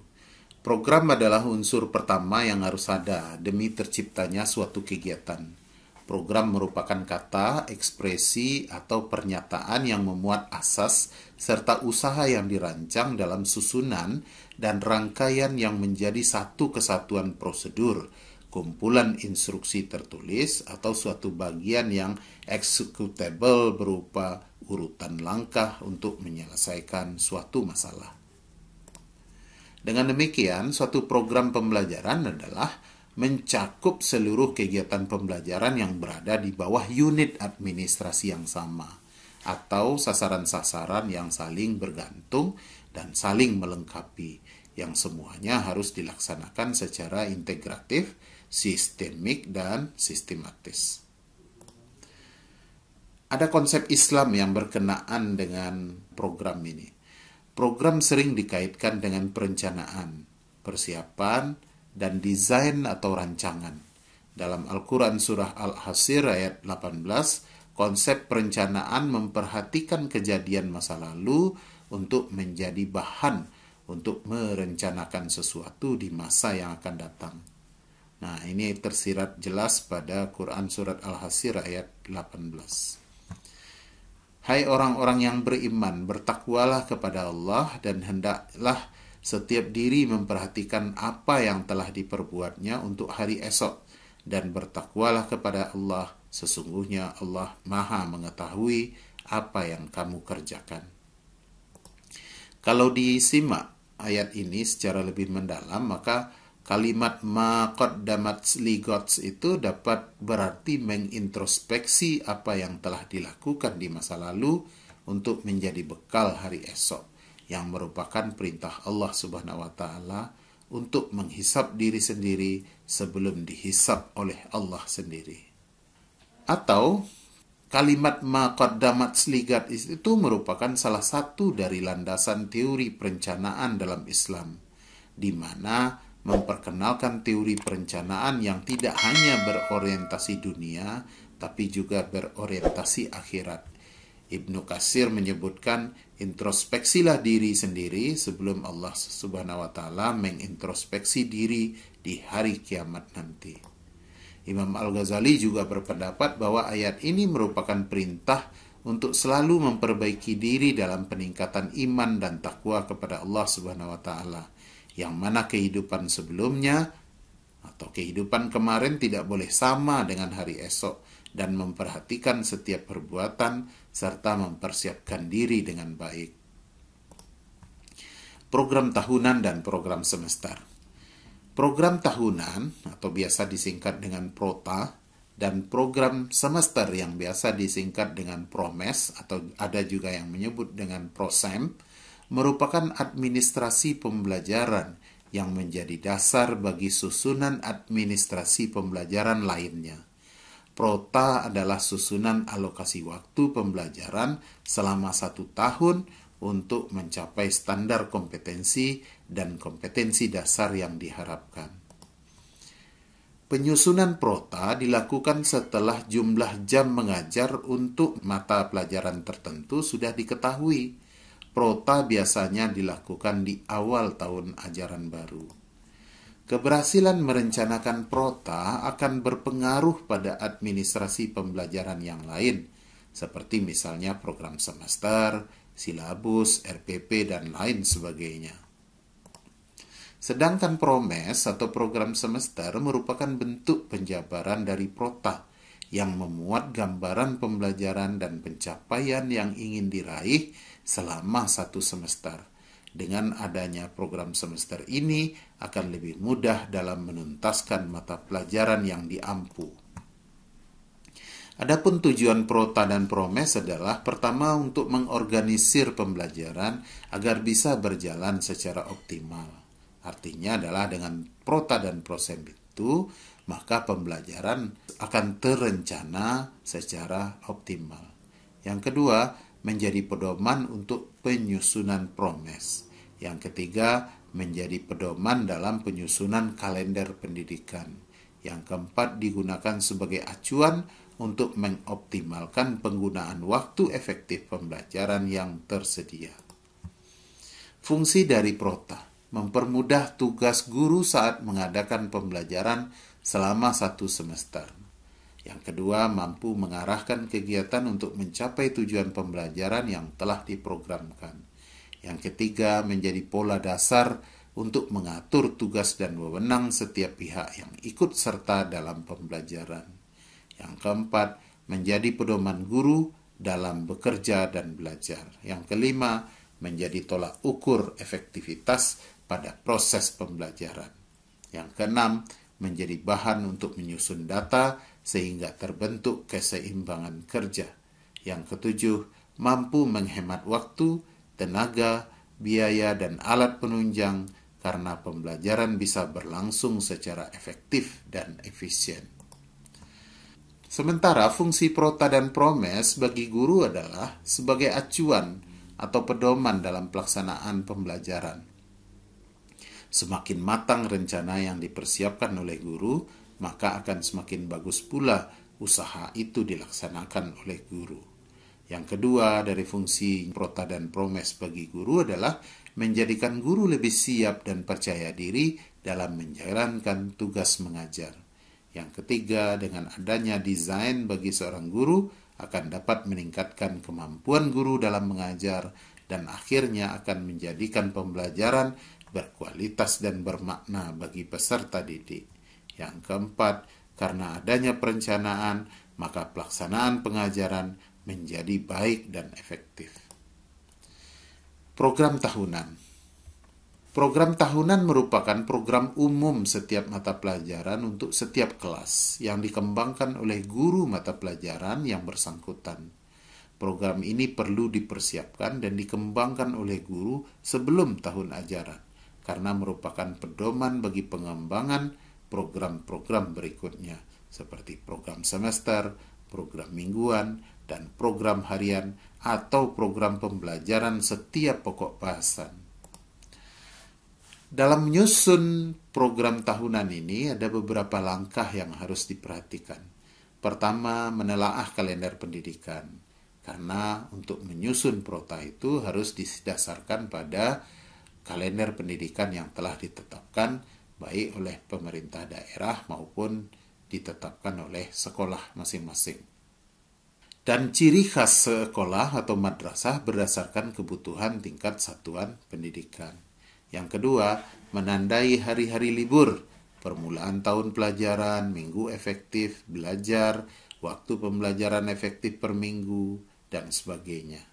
Program adalah unsur pertama yang harus ada demi terciptanya suatu kegiatan. Program merupakan kata, ekspresi, atau pernyataan yang memuat asas serta usaha yang dirancang dalam susunan dan rangkaian yang menjadi satu kesatuan prosedur, kumpulan instruksi tertulis, atau suatu bagian yang executable berupa urutan langkah untuk menyelesaikan suatu masalah. Dengan demikian, suatu program pembelajaran adalah mencakup seluruh kegiatan pembelajaran yang berada di bawah unit administrasi yang sama, atau sasaran-sasaran yang saling bergantung dan saling melengkapi, yang semuanya harus dilaksanakan secara integratif, sistemik, dan sistematis. Ada konsep Islam yang berkenaan dengan program ini. Program sering dikaitkan dengan perencanaan, persiapan, dan desain atau rancangan. Dalam Al-Quran Surah Al-Hasr ayat 18, konsep perencanaan memperhatikan kejadian masa lalu untuk menjadi bahan untuk merencanakan sesuatu di masa yang akan datang. Nah, ini tersirat jelas pada Quran Surat Al-Hasr ayat 18. Hai orang-orang yang beriman, bertakwalah kepada Allah dan hendaklah setiap diri memperhatikan apa yang telah diperbuatnya untuk hari esok, dan bertakwalah kepada Allah, sesungguhnya Allah Maha mengetahui apa yang kamu kerjakan. Kalau disimak ayat ini secara lebih mendalam, maka kalimat ma qaddamat ligots itu dapat berarti mengintrospeksi apa yang telah dilakukan di masa lalu untuk menjadi bekal hari esok, yang merupakan perintah Allah Subhanahu wa taala untuk menghisap diri sendiri sebelum dihisap oleh Allah sendiri. Atau kalimat ma qaddamat ligat itu merupakan salah satu dari landasan teori perencanaan dalam Islam, di mana memperkenalkan teori perencanaan yang tidak hanya berorientasi dunia, tapi juga berorientasi akhirat. Ibnu Katsir menyebutkan, introspeksilah diri sendiri sebelum Allah Subhanahu wa taala mengintrospeksi diri di hari kiamat nanti. Imam Al-Ghazali juga berpendapat bahwa ayat ini merupakan perintah untuk selalu memperbaiki diri dalam peningkatan iman dan takwa kepada Allah Subhanahu wa taala, yang mana kehidupan sebelumnya atau kehidupan kemarin tidak boleh sama dengan hari esok, dan memperhatikan setiap perbuatan serta mempersiapkan diri dengan baik. Program tahunan dan program semester. Program tahunan atau biasa disingkat dengan PROTA dan program semester yang biasa disingkat dengan PROMES atau ada juga yang menyebut dengan PROSEM merupakan administrasi pembelajaran yang menjadi dasar bagi susunan administrasi pembelajaran lainnya. PROTA adalah susunan alokasi waktu pembelajaran selama 1 tahun untuk mencapai standar kompetensi dan kompetensi dasar yang diharapkan. Penyusunan PROTA dilakukan setelah jumlah jam mengajar untuk mata pelajaran tertentu sudah diketahui. PROTA biasanya dilakukan di awal tahun ajaran baru. Keberhasilan merencanakan PROTA akan berpengaruh pada administrasi pembelajaran yang lain, seperti misalnya program semester, silabus, RPP, dan lain sebagainya. Sedangkan PROMES atau program semester merupakan bentuk penjabaran dari PROTA yang memuat gambaran pembelajaran dan pencapaian yang ingin diraih selama 1 semester. Dengan adanya program semester ini akan lebih mudah dalam menuntaskan mata pelajaran yang diampu. Adapun tujuan PROTA dan PROMES adalah pertama untuk mengorganisir pembelajaran agar bisa berjalan secara optimal. Artinya adalah dengan PROTA dan PROSEM itu, maka pembelajaran akan terencana secara optimal. Yang kedua, menjadi pedoman untuk penyusunan PROMES. Yang ketiga, menjadi pedoman dalam penyusunan kalender pendidikan. Yang keempat, digunakan sebagai acuan untuk mengoptimalkan penggunaan waktu efektif pembelajaran yang tersedia. Fungsi dari PROTA mempermudah tugas guru saat mengadakan pembelajaran selama 1 semester. Yang kedua, mampu mengarahkan kegiatan untuk mencapai tujuan pembelajaran yang telah diprogramkan. Yang ketiga, menjadi pola dasar untuk mengatur tugas dan wewenang setiap pihak yang ikut serta dalam pembelajaran. Yang keempat, menjadi pedoman guru dalam bekerja dan belajar. Yang kelima, menjadi tolak ukur efektivitas pada proses pembelajaran. Yang keenam, menjadi bahan untuk menyusun data sehingga terbentuk keseimbangan kerja. Yang ketujuh, mampu menghemat waktu, tenaga, biaya, dan alat penunjang karena pembelajaran bisa berlangsung secara efektif dan efisien. Sementara fungsi PROTA dan PROMES bagi guru adalah sebagai acuan atau pedoman dalam pelaksanaan pembelajaran. Semakin matang rencana yang dipersiapkan oleh guru, maka akan semakin bagus pula usaha itu dilaksanakan oleh guru. Yang kedua dari fungsi PROTA dan PROMES bagi guru adalah menjadikan guru lebih siap dan percaya diri dalam menjalankan tugas mengajar. Yang ketiga, dengan adanya desain bagi seorang guru akan dapat meningkatkan kemampuan guru dalam mengajar dan akhirnya akan menjadikan pembelajaran berkualitas dan bermakna bagi peserta didik. Yang keempat, karena adanya perencanaan, maka pelaksanaan pengajaran menjadi baik dan efektif. Program tahunan. Program tahunan merupakan program umum setiap mata pelajaran untuk setiap kelas yang dikembangkan oleh guru mata pelajaran yang bersangkutan. Program ini perlu dipersiapkan dan dikembangkan oleh guru sebelum tahun ajaran, karena merupakan pedoman bagi pengembangan program-program berikutnya, seperti program semester, program mingguan, dan program harian atau program pembelajaran setiap pokok bahasan. Dalam menyusun program tahunan ini ada beberapa langkah yang harus diperhatikan. Pertama, menelaah kalender pendidikan. Karena untuk menyusun prota itu harus didasarkan pada kalender pendidikan yang telah ditetapkan baik oleh pemerintah daerah maupun ditetapkan oleh sekolah masing-masing. Dan ciri khas sekolah atau madrasah berdasarkan kebutuhan tingkat satuan pendidikan. Yang kedua, menandai hari-hari libur, permulaan tahun pelajaran, minggu efektif, belajar, waktu pembelajaran efektif per minggu, dan sebagainya.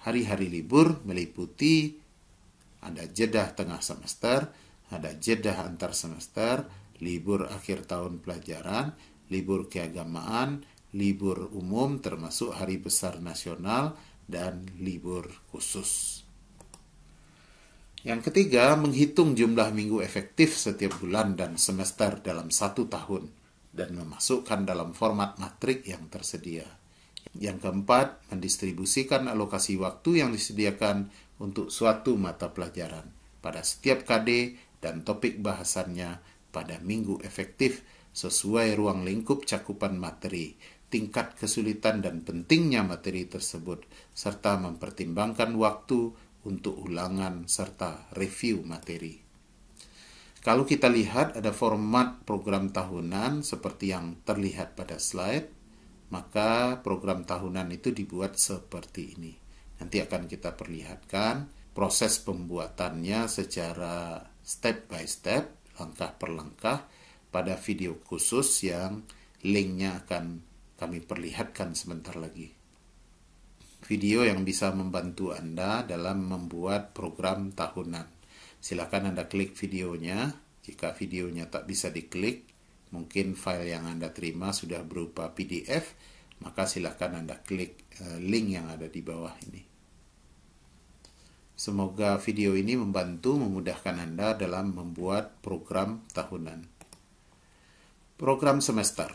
Hari-hari libur meliputi ada jeda tengah semester, ada jeda antar semester, libur akhir tahun pelajaran, libur keagamaan, libur umum termasuk hari besar nasional, dan libur khusus. Yang ketiga, menghitung jumlah minggu efektif setiap bulan dan semester dalam 1 tahun dan memasukkan dalam format matrik yang tersedia. Yang keempat, mendistribusikan alokasi waktu yang disediakan untuk suatu mata pelajaran pada setiap KD dan topik bahasannya pada minggu efektif sesuai ruang lingkup cakupan materi, tingkat kesulitan dan pentingnya materi tersebut, serta mempertimbangkan waktu untuk ulangan serta review materi. Kalau kita lihat ada format program tahunan seperti yang terlihat pada slide, maka program tahunan itu dibuat seperti ini. Nanti akan kita perlihatkan proses pembuatannya secara step by step, langkah per langkah, pada video khusus yang linknya akan kami perlihatkan sebentar lagi. Video yang bisa membantu Anda dalam membuat program tahunan. Silakan Anda klik videonya. Jika videonya tak bisa diklik, mungkin file yang Anda terima sudah berupa PDF, maka silakan Anda klik link yang ada di bawah ini. Semoga video ini membantu memudahkan Anda dalam membuat program tahunan. Program semester.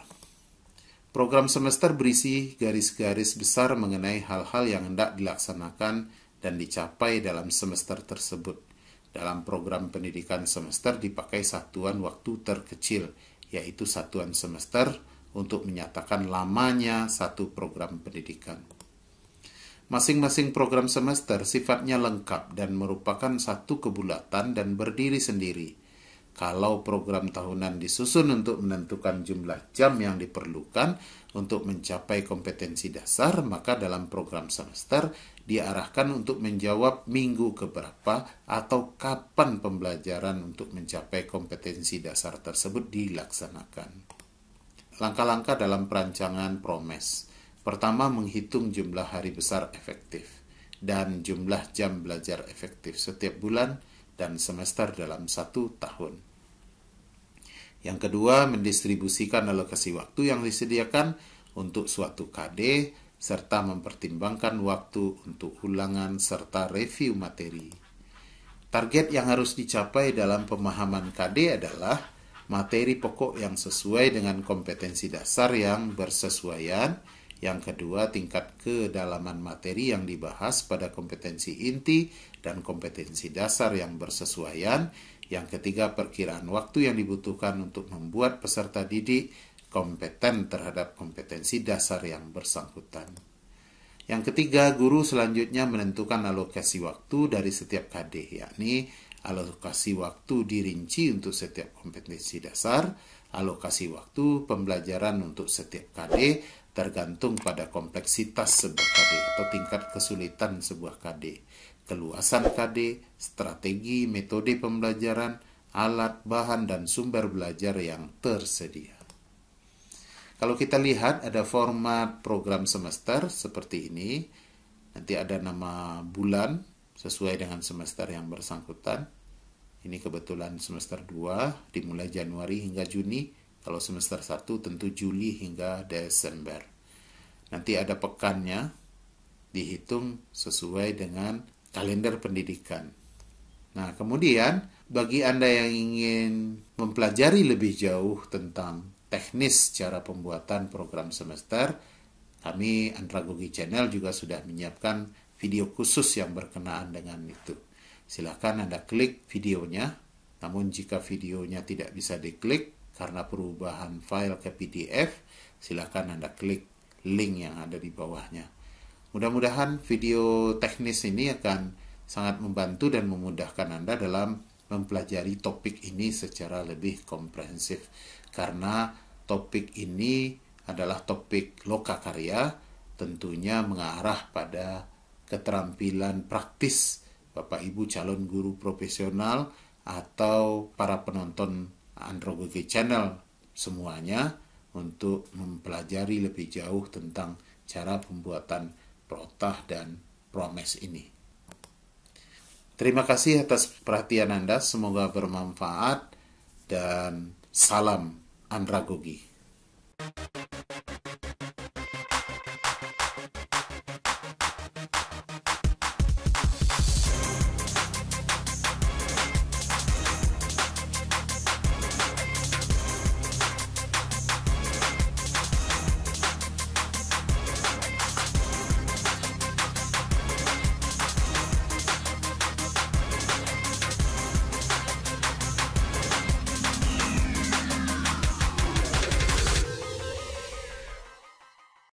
Program semester berisi garis-garis besar mengenai hal-hal yang hendak dilaksanakan dan dicapai dalam semester tersebut. Dalam program pendidikan semester dipakai satuan waktu terkecil, yaitu satuan semester, untuk menyatakan lamanya satu program pendidikan. Masing-masing program semester sifatnya lengkap dan merupakan satu kebulatan dan berdiri sendiri. Kalau program tahunan disusun untuk menentukan jumlah jam yang diperlukan untuk mencapai kompetensi dasar, maka dalam program semester diarahkan untuk menjawab minggu keberapa atau kapan pembelajaran untuk mencapai kompetensi dasar tersebut dilaksanakan. Langkah-langkah dalam perancangan PROMES. Pertama, menghitung jumlah hari besar efektif dan jumlah jam belajar efektif setiap bulan dan semester dalam 1 tahun. Yang kedua, mendistribusikan alokasi waktu yang disediakan untuk suatu KD, serta mempertimbangkan waktu untuk ulangan serta review materi. Target yang harus dicapai dalam pemahaman KD adalah materi pokok yang sesuai dengan kompetensi dasar yang bersesuaian. Yang kedua, tingkat kedalaman materi yang dibahas pada kompetensi inti dan kompetensi dasar yang bersesuaian. Yang ketiga, perkiraan waktu yang dibutuhkan untuk membuat peserta didik kompeten terhadap kompetensi dasar yang bersangkutan. Yang ketiga, guru selanjutnya menentukan alokasi waktu dari setiap KD, yakni alokasi waktu dirinci untuk setiap kompetensi dasar, alokasi waktu pembelajaran untuk setiap KD, tergantung pada kompleksitas sebuah KD atau tingkat kesulitan sebuah KD, keluasan KD, strategi, metode pembelajaran, alat, bahan, dan sumber belajar yang tersedia. Kalau kita lihat ada format program semester seperti ini. Nanti ada nama bulan sesuai dengan semester yang bersangkutan. Ini kebetulan semester 2 dimulai Januari hingga Juni. Kalau semester 1 tentu Juli hingga Desember. Nanti ada pekannya dihitung sesuai dengan kalender pendidikan. Nah, kemudian bagi Anda yang ingin mempelajari lebih jauh tentang teknis cara pembuatan program semester, kami Andragogi Channel juga sudah menyiapkan video khusus yang berkenaan dengan itu. Silakan Anda klik videonya, namun jika videonya tidak bisa diklik karena perubahan file ke PDF, silakan Anda klik link yang ada di bawahnya. Mudah-mudahan video teknis ini akan sangat membantu dan memudahkan Anda dalam mempelajari topik ini secara lebih komprehensif. Karena topik ini adalah topik lokakarya, tentunya mengarah pada keterampilan praktis Bapak Ibu calon guru profesional atau para penonton Andragogi Channel semuanya untuk mempelajari lebih jauh tentang cara pembuatan protah dan promes ini. Terima kasih atas perhatian Anda, semoga bermanfaat dan salam Andragogi.